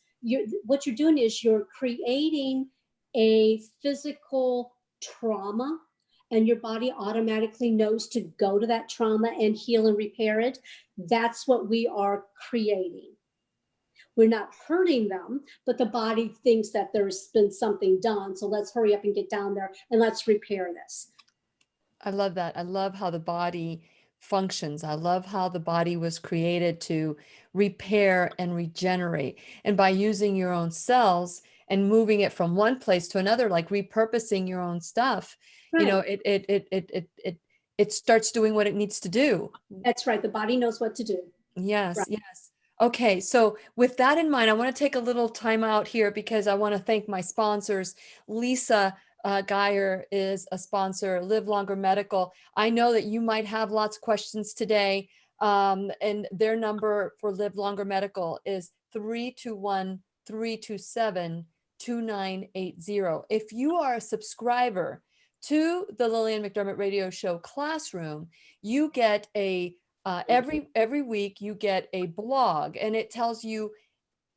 what you're doing is you're creating a physical trauma, and your body automatically knows to go to that trauma and heal and repair it. That's what we are creating. We're not hurting them, but the body thinks that there's been something done. So let's hurry up and get down there and let's repair this. I love that. I love how the body functions. I love how the body was created to repair and regenerate. And by using your own cells and moving it from one place to another, like repurposing your own stuff, Right. It starts doing what it needs to do. That's right. The body knows what to do. Yes, Right. yes. Okay, so with that in mind, I want to take a little time out here because I want to thank my sponsors. Lisa Geyer is a sponsor, Live Longer Medical. I know that you might have lots of questions today, and their number for Live Longer Medical is 321-327-2980. If you are a subscriber to the Lillian McDermott Radio Show Classroom, you get a every week you get a blog, and it tells you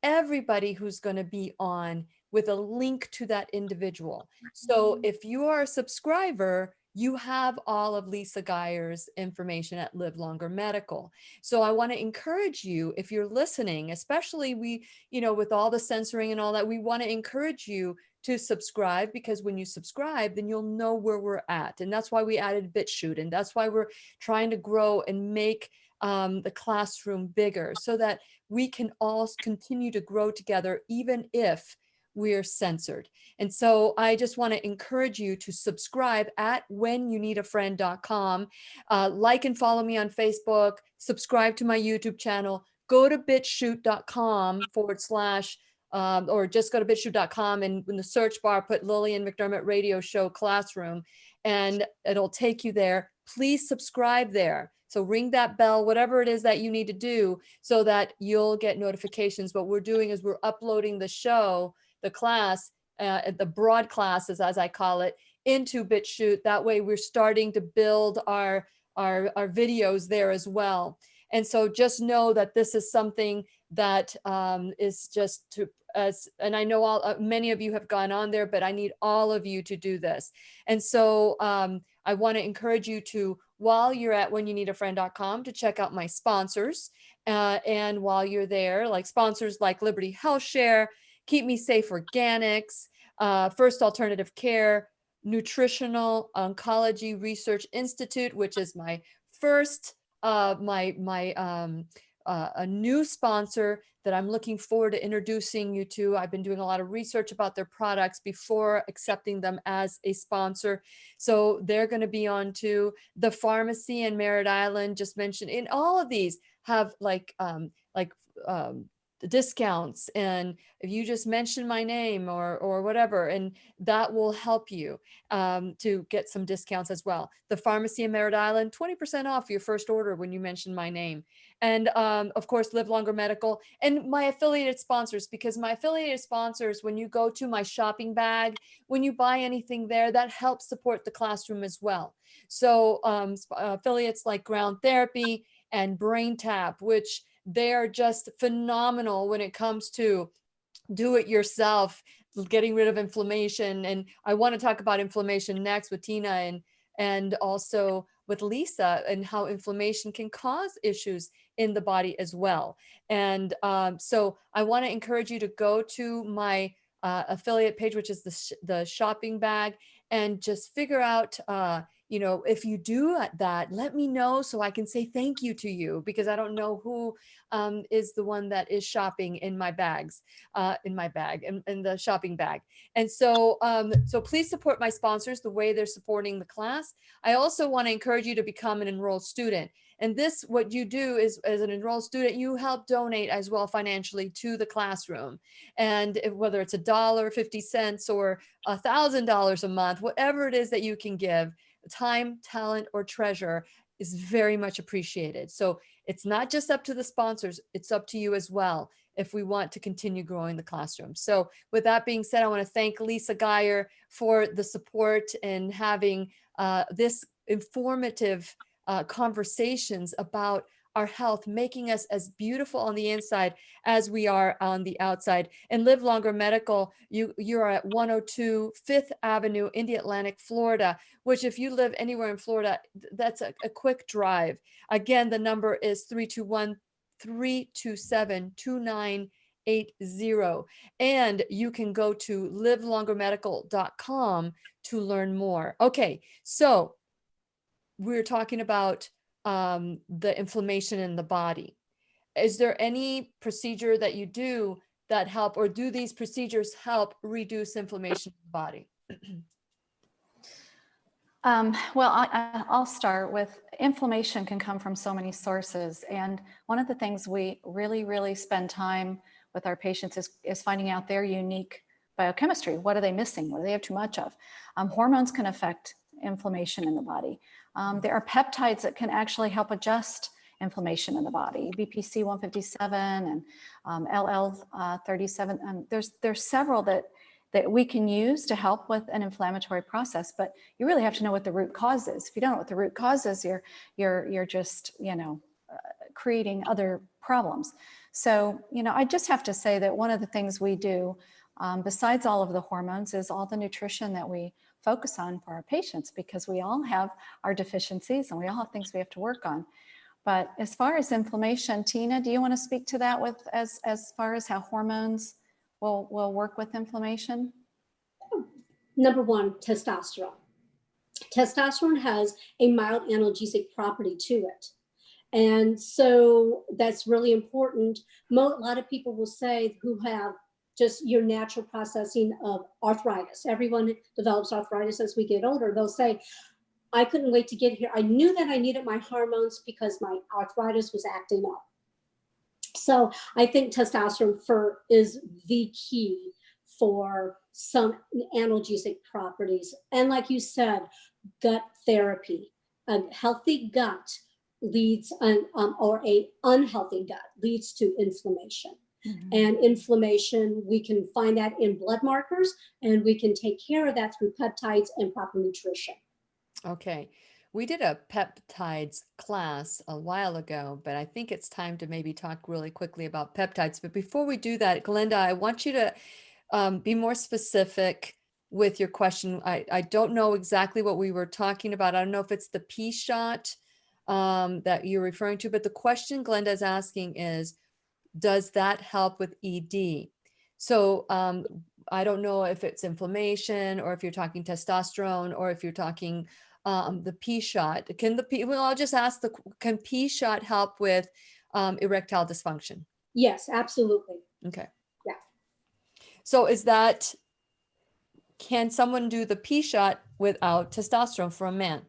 everybody who's going to be on with a link to that individual. So if you are a subscriber, you have all of Lisa Geyer's information at Live Longer Medical. So I want to encourage you, if you're listening, especially with all the censoring and all that, we want to encourage you to subscribe, because when you subscribe, then you'll know where we're at. And that's why we added BitChute. And that's why we're trying to grow and make the classroom bigger, so that we can all continue to grow together, even if we're censored. And so I just want to encourage you to subscribe at whenyouneedafriend.com. Like and follow me on Facebook, subscribe to my YouTube channel, go to bitchute.com/ or just go to bitchute.com, and in the search bar, put Lillian McDermott Radio Show Classroom, and it'll take you there. Please subscribe there. So ring that bell, whatever it is that you need to do, so that you'll get notifications. What we're doing is we're uploading the show, the class, the broad classes, as I call it, into BitChute. That way we're starting to build our videos there as well. And so just know that this is something that is just and I know many of you have gone on there, but I need all of you to do this. And so I want to encourage you to, while you're at whenyouneedafriend.com, to check out my sponsors. And while you're there, like sponsors like Liberty Health Share, Keep Me Safe Organics, First Alternative Care, Nutritional Oncology Research Institute, which is my first a new sponsor that I'm looking forward to introducing you to. I've been doing a lot of research about their products before accepting them as a sponsor. So they're going to be on to the pharmacy in Merritt Island, just mentioned. In all of these have like discounts, and if you just mention my name or whatever, and that will help you to get some discounts as well. The pharmacy in Merritt Island, 20% off your first order when you mention my name. And of course, Live Longer Medical and my affiliated sponsors, because my affiliated sponsors, when you go to my shopping bag, when you buy anything there, that helps support the classroom as well. So affiliates like Ground Therapy and Brain Tap, which they are just phenomenal when it comes to do it yourself, getting rid of inflammation. And I want to talk about inflammation next with Tina and also with Lisa, and how inflammation can cause issues in the body as well. And so I want to encourage you to go to my affiliate page, which is the shopping bag, and just figure out, if you do that, let me know so I can say thank you to you, because I don't know who is the one that is shopping in my bags, in the shopping bag. And so, so please support my sponsors the way they're supporting the class. I also want to encourage you to become an enrolled student. And this, what you do is, as an enrolled student, you help donate as well financially to the classroom. And whether it's $1, 50 cents, or $1,000 a month, whatever it is that you can give, time, talent, or treasure is very much appreciated. So it's not just up to the sponsors, it's up to you as well if we want to continue growing the classroom. So with that being said, I want to thank Lisa Geyer for the support and having this informative conversations about our health, making us as beautiful on the inside as we are on the outside. And Live Longer Medical, you're at 102 5th Avenue, Indian Florida, which if you live anywhere in Florida, that's a quick drive. Again, the number is 321-327-2980. And you can go to livelongermedical.com to learn more. Okay, so we're talking about the inflammation in the body. Is there any procedure that you do that help, or do these procedures help reduce inflammation in the body? Well, I'll start with, inflammation can come from so many sources. And one of the things we really, really spend time with our patients is finding out their unique biochemistry. What are they missing? What do they have too much of? Hormones can affect inflammation in the body. There are peptides that can actually help adjust inflammation in the body, BPC 157 and LL 37. There's several that we can use to help with an inflammatory process, but you really have to know what the root cause is. If you don't know what the root cause is, you're just, creating other problems. So, I just have to say that one of the things we do, besides all of the hormones, is all the nutrition that we focus on for our patients, because we all have our deficiencies and we all have things we have to work on. But as far as inflammation, Tina, do you want to speak to that with as far as how hormones will work with inflammation? Number one, testosterone. Testosterone has a mild analgesic property to it. And so that's really important. A lot of people will say, who have just your natural processing of arthritis. Everyone develops arthritis as we get older. They'll say, I couldn't wait to get here. I knew that I needed my hormones because my arthritis was acting up. So I think testosterone is the key for some analgesic properties. And like you said, gut therapy. A healthy gut leads, or an unhealthy gut leads to inflammation. Mm-hmm. And inflammation, we can find that in blood markers, and we can take care of that through peptides and proper nutrition. Okay. We did a peptides class a while ago, but I think it's time to maybe talk really quickly about peptides. But before we do that, Glenda, I want you to be more specific with your question. I don't know exactly what we were talking about. I don't know if it's the Pea Shot that you're referring to, but the question Glenda is asking is, does that help with ED? So I don't know if it's inflammation, or if you're talking testosterone, or if you're talking the Pea Shot. I'll just ask can Pea Shot help with erectile dysfunction. Yes, absolutely. Okay. Yeah. So can someone do the Pea Shot without testosterone for a man?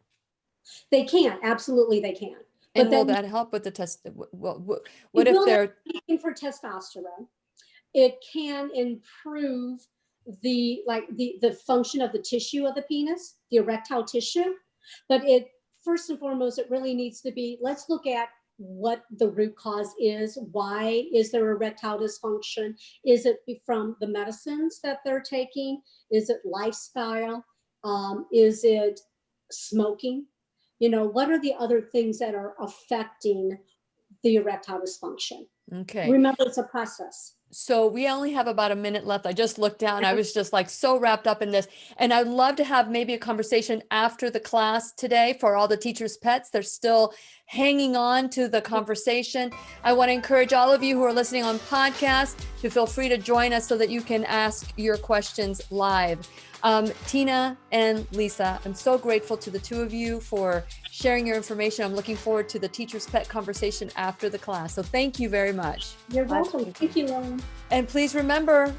They can, absolutely they can. And But will then that help with the test? What it if will they're, not for testosterone. It can improve the function of the tissue of the penis, the erectile tissue. But it, first and foremost, it really needs to be, let's look at what the root cause is. Why is there erectile dysfunction? Is it from the medicines that they're taking? Is it lifestyle? Is it smoking? You know, what are the other things that are affecting the erectile dysfunction? okay. Remember, it's a process. So we only have about a minute left. I just looked down. I was just like so wrapped up in this. And I'd love to have maybe a conversation after the class today for all the teachers' pets. They're still hanging on to the conversation. I want to encourage all of you who are listening on podcast to feel free to join us so that you can ask your questions live. Tina and Lisa, I'm so grateful to the two of you for sharing your information. I'm looking forward to the teacher's pet conversation after the class. So thank you very much. You're welcome. Thank you, Lillian. And please remember,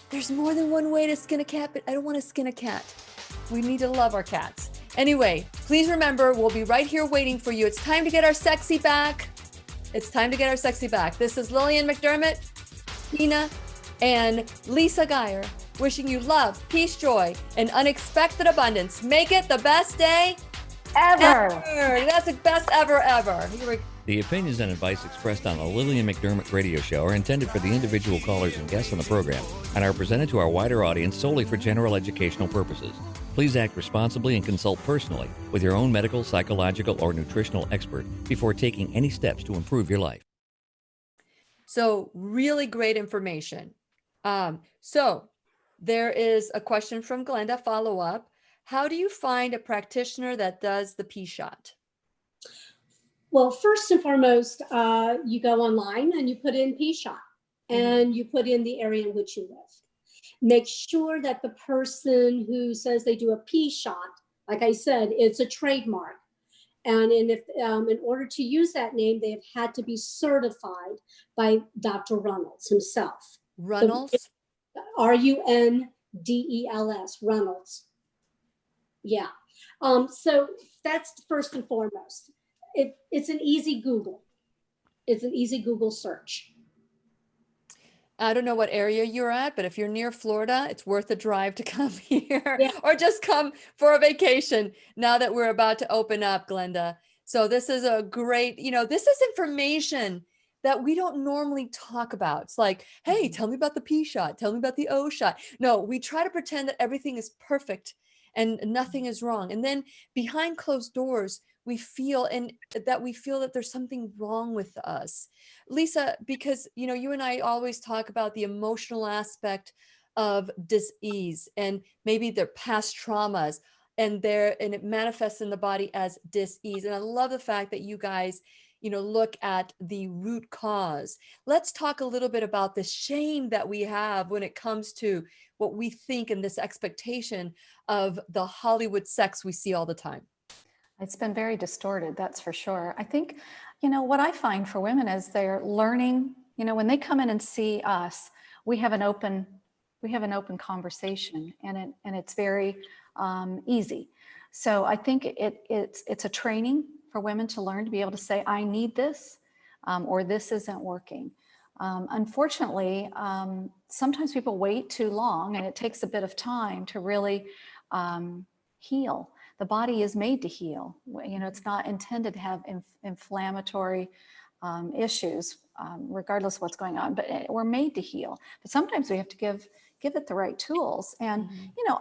there's more than one way to skin a cat, but I don't want to skin a cat. We need to love our cats. Anyway, please remember, we'll be right here waiting for you. It's time to get our sexy back. It's time to get our sexy back. This is Lillian McDermott, Tina, and Lisa Geyer, wishing you love, peace, joy, and unexpected abundance. Make it the best day Ever. That's the best ever. The opinions and advice expressed on the Lillian McDermott radio show are intended for the individual callers and guests on the program and are presented to our wider audience solely for general educational purposes. Please act responsibly and consult personally with your own medical, psychological, or nutritional expert before taking any steps to improve your life. So really great information. So there is a question from Glenda, follow up. How do you find a practitioner that does the Pea Shot? Well, first and foremost, you go online and you put in Pea Shot and you put in the area in which you live. Make sure that the person who says they do a Pea Shot, like I said, it's a trademark. And if in order to use that name, they have had to be certified by Dr. Runnels himself. Runnels? Ruндels, Runnels. Yeah. So that's first and foremost. It's an easy Google. It's an easy Google search. I don't know what area you're at, but if you're near Florida, it's worth a drive to come here Yeah. or just come for a vacation now that we're about to open up, Glenda. So this is a great, this is information that we don't normally talk about. It's like, hey, tell me about the Pea Shot. Tell me about the O Shot. No, we try to pretend that everything is perfect and nothing is wrong. And then behind closed doors, we feel that there's something wrong with us. Lisa, because, you and I always talk about the emotional aspect of dis-ease and maybe their past traumas and it manifests in the body as dis-ease. And I love the fact that you guys, look at the root cause. Let's talk a little bit about the shame that we have when it comes to what we think and this expectation of the Hollywood sex we see all the time. It's been very distorted, that's for sure. I think, what I find for women is they're learning, when they come in and see us, we have an open conversation and it's very easy. So I think it's a training for women to learn to be able to say, I need this, or this isn't working. Unfortunately, sometimes people wait too long and it takes a bit of time to really heal. The body is made to heal. It's not intended to have inflammatory issues, regardless of what's going on, but we're made to heal. But sometimes we have to give it the right tools. And,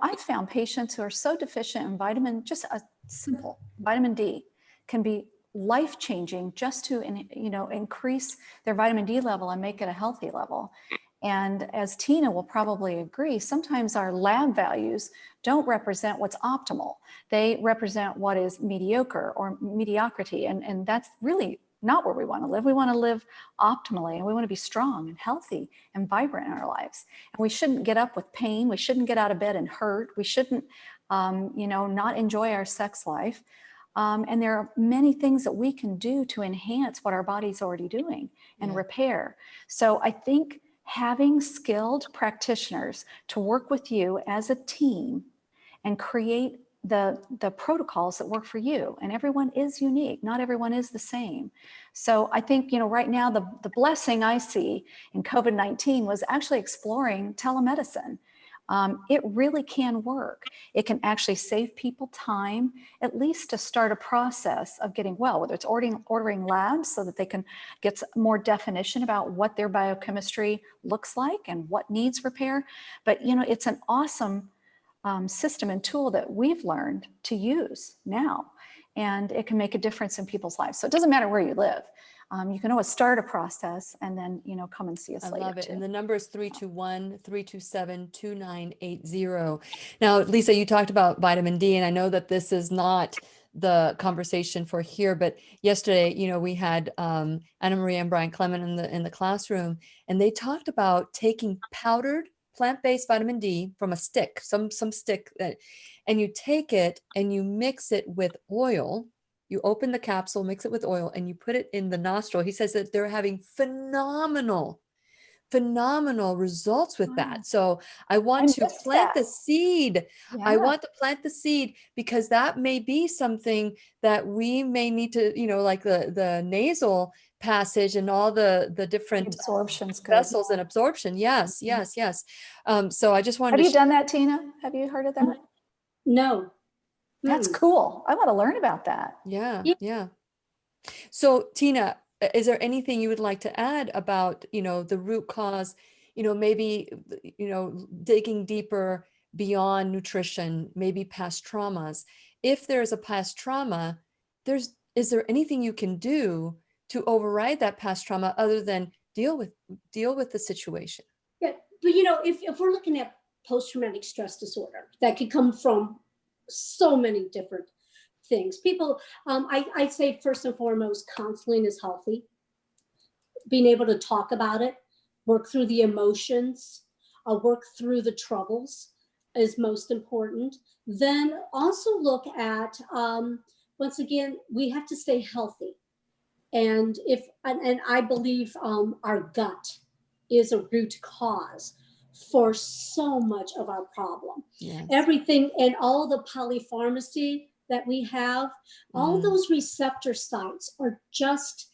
I've found patients who are so deficient in just a simple vitamin D can be life-changing just to, increase their vitamin D level and make it a healthy level. And as Tina will probably agree, sometimes our lab values don't represent what's optimal. They represent what is mediocre or mediocrity. And that's really not where we want to live. We want to live optimally and we want to be strong and healthy and vibrant in our lives. And we shouldn't get up with pain. We shouldn't get out of bed and hurt. We shouldn't, not enjoy our sex life. And there are many things that we can do to enhance what our body's already doing and repair. So I think having skilled practitioners to work with you as a team and create the protocols that work for you. And everyone is unique. Not everyone is the same. So I think, right now the blessing I see in COVID-19 was actually exploring telemedicine. It really can work. It can actually save people time, at least to start a process of getting well, whether it's ordering labs so that they can get more definition about what their biochemistry looks like and what needs repair. But, it's an awesome system and tool that we've learned to use now, and it can make a difference in people's lives. So it doesn't matter where you live. You can always start a process and then, come and see us later. I love it. Too. And the number is 321-327-2980. Now, Lisa, you talked about vitamin D, and I know that this is not the conversation for here, but yesterday, we had Anna Maria and Brian Clement in the classroom, and they talked about taking powdered plant-based vitamin D from a stick, some stick, and you take it and you mix it with oil. You open the capsule, mix it with oil, and you put it in the nostril. He says that they're having phenomenal results with that. So I want to plant the seed. Yeah. I want to plant the seed, because that may be something that we may need to, like the nasal passage and all the different absorption's good. vessels and absorption. Yes. So I just wanted Have you done that, Tina? Have you heard of that? No. That's cool. I want to learn about that. Yeah. So Tina, is there anything you would like to add about, the root cause, maybe, digging deeper beyond nutrition, maybe past traumas? If there's a past trauma, is there anything you can do to override that past trauma other than deal with the situation? Yeah, but if we're looking at post-traumatic stress disorder, that could come from so many different things. People, I'd say first and foremost, counseling is healthy. Being able to talk about it, work through the emotions, work through the troubles is most important. Then also look at, once again, we have to stay healthy. And I believe our gut is a root cause for so much of our problem. Yes. Everything and all the polypharmacy that we have, all those receptor sites are just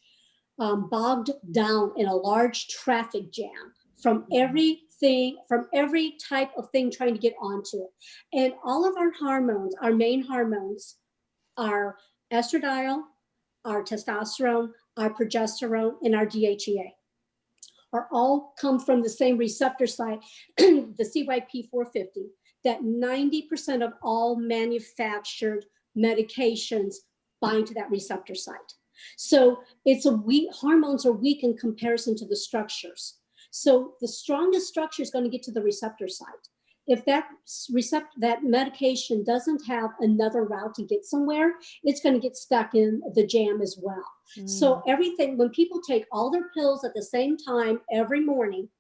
bogged down in a large traffic jam from everything, from every type of thing trying to get onto it. And all of our hormones, our main hormones, are estradiol, our testosterone, our progesterone, and our DHEA, are all come from the same receptor site, the CYP450, that 90% of all manufactured medications bind to that receptor site. So hormones are weak in comparison to the structures. So the strongest structure is going to get to the receptor site. If that medication doesn't have another route to get somewhere, it's going to get stuck in the jam as well. So everything, when people take all their pills at the same time every morning,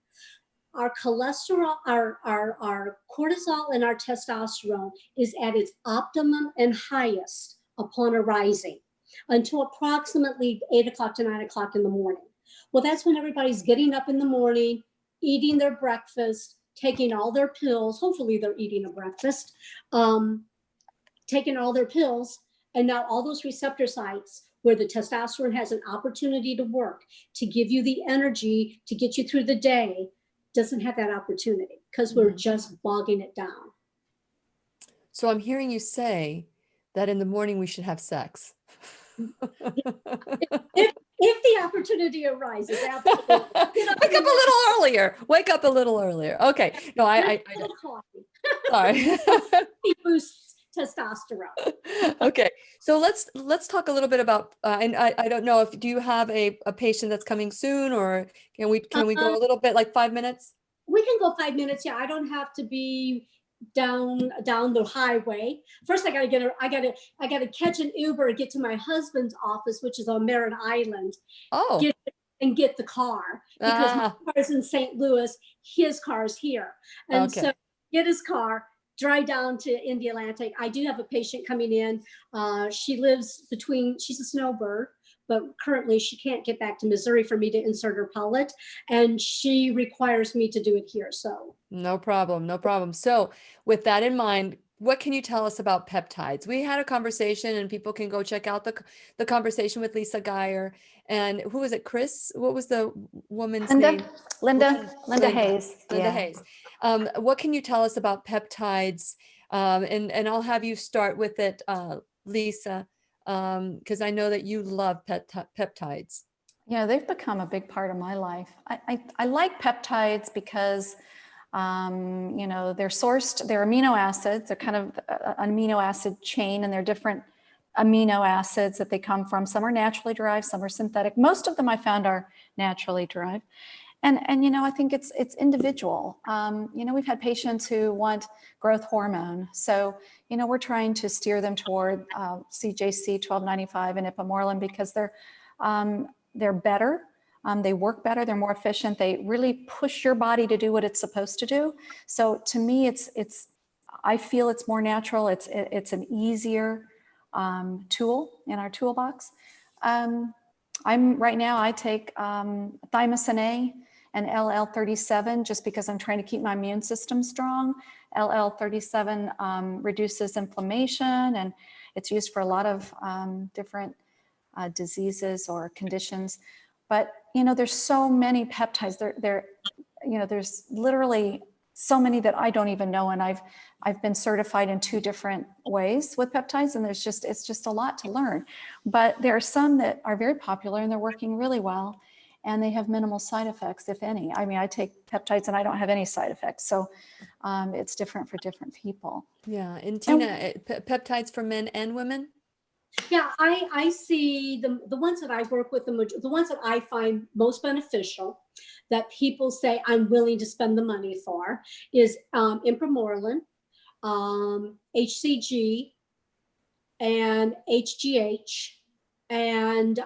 our cholesterol, our cortisol, and our testosterone is at its optimum and highest upon arising until approximately 8 o'clock to 9 o'clock in the morning. Well, that's when everybody's getting up in the morning, eating their breakfast, taking all their pills. Hopefully they're eating a breakfast, taking all their pills. And now all those receptor sites where the testosterone has an opportunity to work, to give you the energy to get you through the day, doesn't have that opportunity because we're just bogging it down. So I'm hearing you say that in the morning we should have sex. If the opportunity arises, absolutely. Wake up a little earlier. Okay. No, I sorry. It boosts testosterone. Okay. So let's talk a little bit about, and I don't know do you have a patient that's coming soon, or can we go a little bit, like 5 minutes? We can go 5 minutes. Yeah. I don't have to be down the highway. First, I gotta catch an Uber and get to my husband's office, which is on Merritt Island. Oh. Get the car, because my car is in St. Louis, his car is here. And so get his car, drive down to Indialantic. I do have a patient coming in. She lives she's a snowbird, but currently she can't get back to Missouri for me to insert her pellet, and she requires me to do it here. So no problem, no problem. So with that in mind, what can you tell us about peptides? We had a conversation, and people can go check out the conversation with Lisa Geyer. And who was it? Chris? What was the woman's name? Linda Hayes. Linda Yeah. Hayes. What can you tell us about peptides? And I'll have you start with it, Lisa, because I know that you love peptides. Yeah, they've become a big part of my life. I like peptides because they're sourced, they're amino acids, they're kind of an amino acid chain, and they're different amino acids that they come from. Some are naturally derived, some are synthetic. Most of them I found are naturally derived. And I think it's individual. We've had patients who want growth hormone. So, we're trying to steer them toward CJC 1295 and ipamorelin because they're better. They work better, they're more efficient. They really push your body to do what it's supposed to do. So to me, I feel it's more natural. It's an easier tool in our toolbox. Right now I take thymosin A and LL37 just because I'm trying to keep my immune system strong. LL37 reduces inflammation, and it's used for a lot of different diseases or conditions. But there's so many peptides. There's literally so many that I don't even know, and I've been certified in 2 different ways with peptides, and it's just a lot to learn. But there are some that are very popular and they're working really well, and they have minimal side effects, if any. I mean, I take peptides and I don't have any side effects, so it's different for different people. Yeah, and Tina, peptides for men and women? yeah, I see the ones that I work with, the ones that I find most beneficial, that people say I'm willing to spend the money for, is ipamorelin, HCG, and HGH, and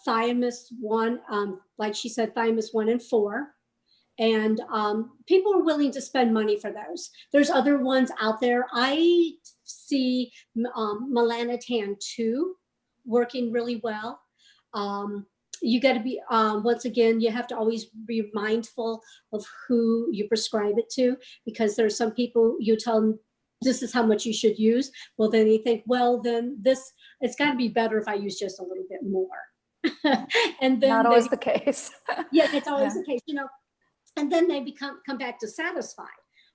thymus 1, like she said, thymus 1 and 4. And people are willing to spend money for those. There's other ones out there. I see melanotan 2 working really well. You got to be, once again, you have to always be mindful of who you prescribe it to, because there's some people you tell them this is how much you should use. Well, then they think, well, then it's got to be better if I use just a little bit more. And then not always the case. Yeah, it's always the case, and then they come back dissatisfied.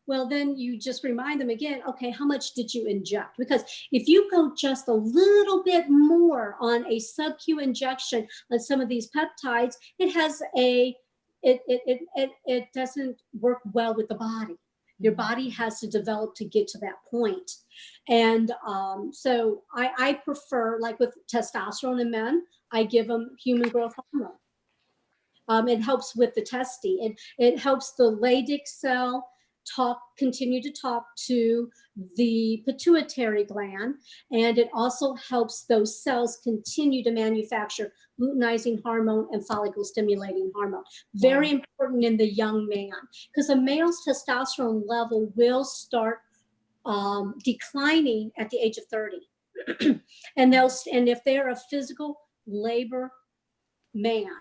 Well, then you just remind them again, okay, how much did you inject? Because if you go just a little bit more on a sub-Q injection on some of these peptides, it doesn't work well with the body. Your body has to develop to get to that point. And so I prefer, like with testosterone in men, I give them human growth hormone. It helps with the testy. It helps the Leydig cell continue to talk to the pituitary gland, and it also helps those cells continue to manufacture luteinizing hormone and follicle stimulating hormone. Very important in the young man, because a male's testosterone level will start declining at the age of 30. And if they're a physical labor man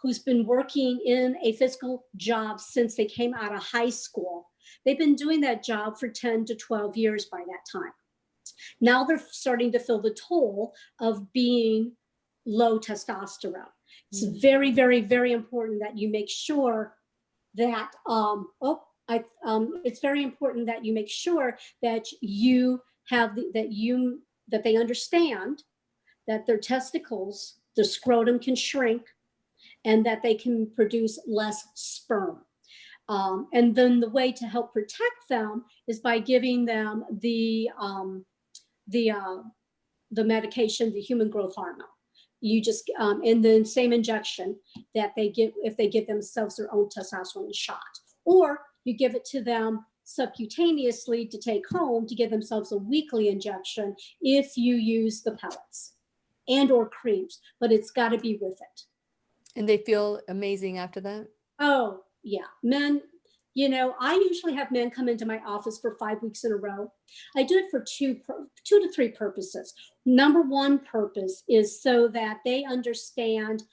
who's been working in a physical job since they came out of high school, they've been doing that job for 10 to 12 years by that time. Now they're starting to feel the toll of being low testosterone. It's very, very, very important that you make sure that, it's very important that you make sure that you have, that they understand that their testicles, the scrotum can shrink, and that they can produce less sperm. And then the way to help protect them is by giving them the medication, the human growth hormone. You just, and then same injection that they get if they give themselves their own testosterone shot, or you give it to them subcutaneously to take home to give themselves a weekly injection if you use the pellets and or creams, but it's got to be with it. And they feel amazing after that? Oh, yeah. Men, You know, I usually have men come into my office for 5 weeks in a row. I do it for two to three purposes. Number one purpose is so that I understand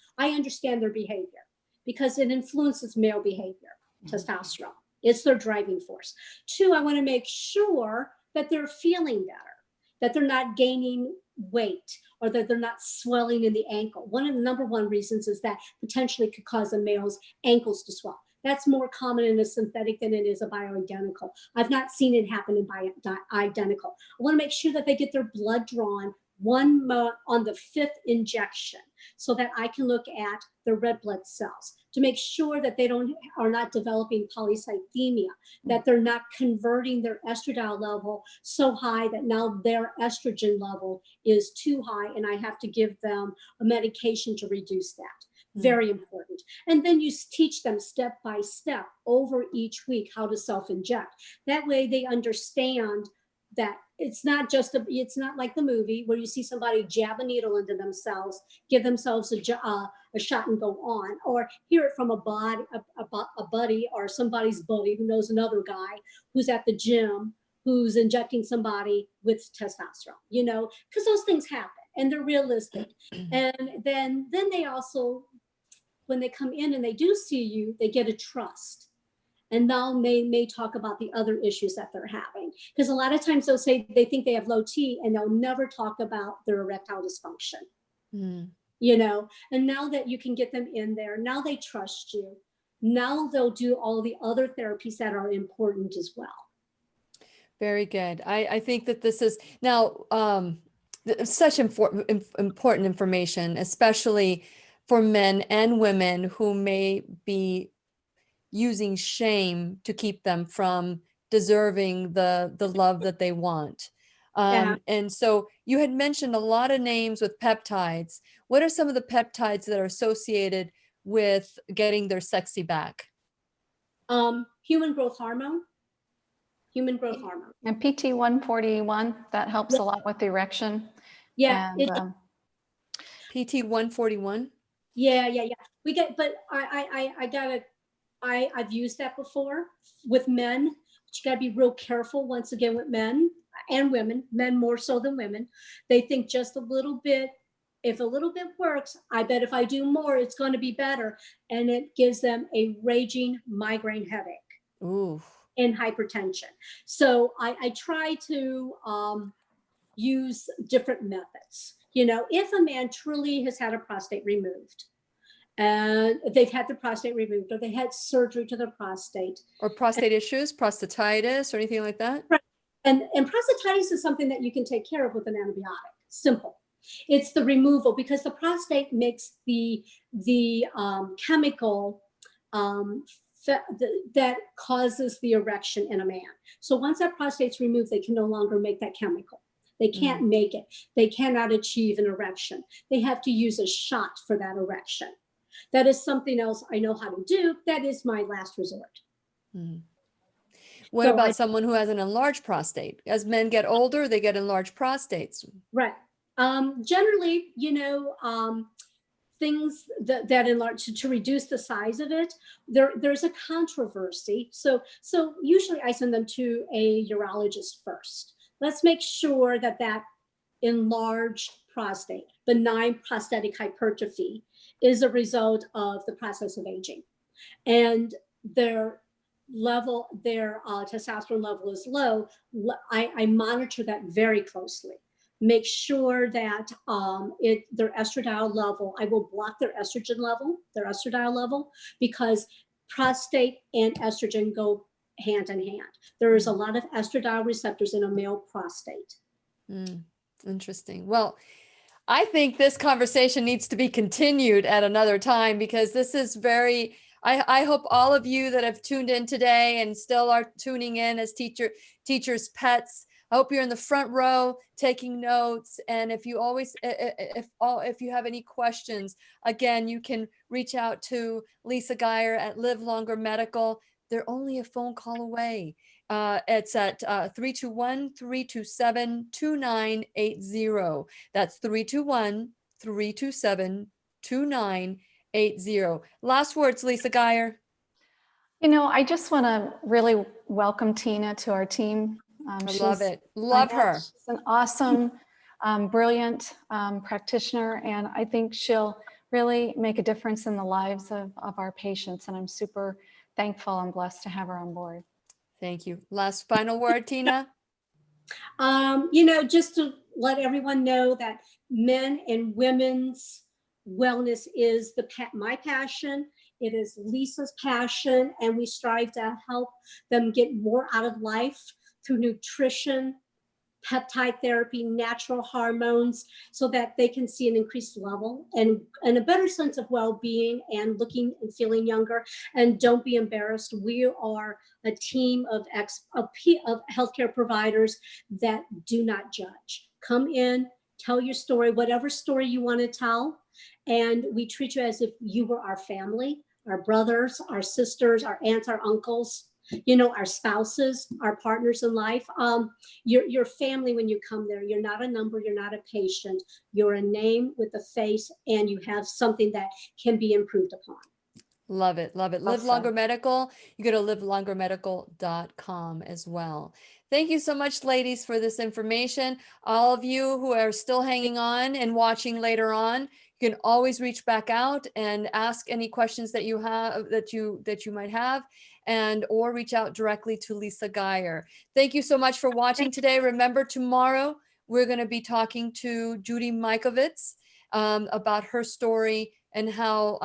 their behavior, because it influences male behavior, testosterone. It's their driving force. Two, I want to make sure that they're feeling better, that they're not gaining weight, or that they're not swelling in the ankle. One of the number one reasons is that potentially could cause a male's ankles to swell. That's more common in a synthetic than it is a bioidentical. I've not seen it happen in bioidentical. I want to make sure that they get their blood drawn 1 month on the 5th injection, so that I can look at the red blood cells to make sure that they are not developing polycythemia, that they're not converting their estradiol level so high that now their estrogen level is too high, and I have to give them a medication to reduce that. Very important. And then you teach them step by step over each week how to self-inject. That way they understand that it's not like the movie where you see somebody jab a needle into themselves, give themselves a shot and go on, or hear it from a buddy or somebody's buddy who knows another guy who's at the gym who's injecting somebody with testosterone, you know, because those things happen and they're realistic. And then they also, when they come in and they do see you, they get a trust. And now they may talk about the other issues that they're having. Because a lot of times they'll say they think they have low T and they'll never talk about their erectile dysfunction. You know, and now that you can get them in there, now they trust you. Now they'll do all the other therapies that are important as well. Very good. I think that this is now such important information, especially for men and women who may be using shame to keep them from deserving the love that they want. And so you had mentioned a lot of names with peptides. What are some of the peptides that are associated with getting their sexy back? Human growth hormone. And PT141, that helps a lot with the erection. Yeah. And, PT141? Yeah. We get, but I've used that before with men, but you got to be real careful once again with men and women, men more so than women. They think just a little bit, if a little bit works, I bet if I do more, it's going to be better. And it gives them a raging migraine headache. Ooh. And hypertension. So I try to use different methods. You know, if a man truly has had a prostate removed, and they've had the prostate removed, or they had surgery to their prostate, or prostate issues, prostatitis, or anything like that. Right. And prostatitis is something that you can take care of with an antibiotic. Simple. It's the removal, because the prostate makes the chemical that causes the erection in a man. So once that prostate's removed, they can no longer make that chemical. They can't make it. They cannot achieve an erection. They have to use a shot for that erection. That is something else I know how to do. That is my last resort. What about someone who has an enlarged prostate? As men get older, they get enlarged prostates. Right. Generally, you know, things that enlarge to reduce the size of it, there's a controversy. So usually I send them to a urologist first. Let's make sure that enlarged prostate, benign prostatic hypertrophy, is a result of the process of aging, and their testosterone level is low. I monitor that very closely. Make sure that their estradiol level, I will block their estradiol level, because prostate and estrogen go hand in hand. There is a lot of estradiol receptors in a male prostate. Interesting. Well, I think this conversation needs to be continued at another time, because this is very, I hope all of you that have tuned in today and still are tuning in as teachers' pets, I hope you're in the front row taking notes. And if you have any questions, again, you can reach out to Lisa Geyer at Live Longer Medical. They're only a phone call away. It's at 321-327-2980. That's 321-327-2980. Last words, Lisa Geyer. You know, I just want to really welcome Tina to our team. I love She's- it. Love I know, her. She's an awesome, brilliant practitioner, and I think she'll really make a difference in the lives of our patients. And I'm super thankful and blessed to have her on board. Thank you. Last final word, Tina. You know, just to let everyone know that men and women's wellness is my passion. It is Lisa's passion, and we strive to help them get more out of life through nutrition, peptide therapy, natural hormones, so that they can see an increased level and a better sense of well-being and looking and feeling younger. And don't be embarrassed. We are a team of healthcare providers that do not judge. Come in, tell your story, whatever story you want to tell, and we treat you as if you were our family, our brothers, our sisters, our aunts, our uncles, you know, our spouses, our partners in life. You're family when you come there. You're not a number, you're not a patient. You're a name with a face, and you have something that can be improved upon. Love it. Love it. Live Awesome. Longer Medical. You go to livelongermedical.com as well. Thank you so much, ladies, for this information. All of you who are still hanging on and watching later on, you can always reach back out and ask any questions that you have, that you might have, and or reach out directly to Lisa Geyer. Thank you so much for watching today. Remember, tomorrow we're going to be talking to Judy Mikovits about her story and how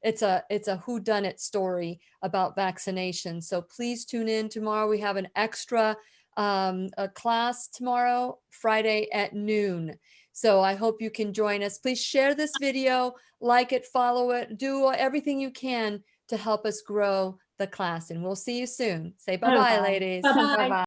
it's a whodunit story about vaccination. So please tune in tomorrow. We have an extra a class tomorrow, Friday at noon. So I hope you can join us. Please share this video, like it, follow it, do everything you can to help us grow the class. And we'll see you soon. Say bye-bye, ladies. Bye-bye. Bye-bye.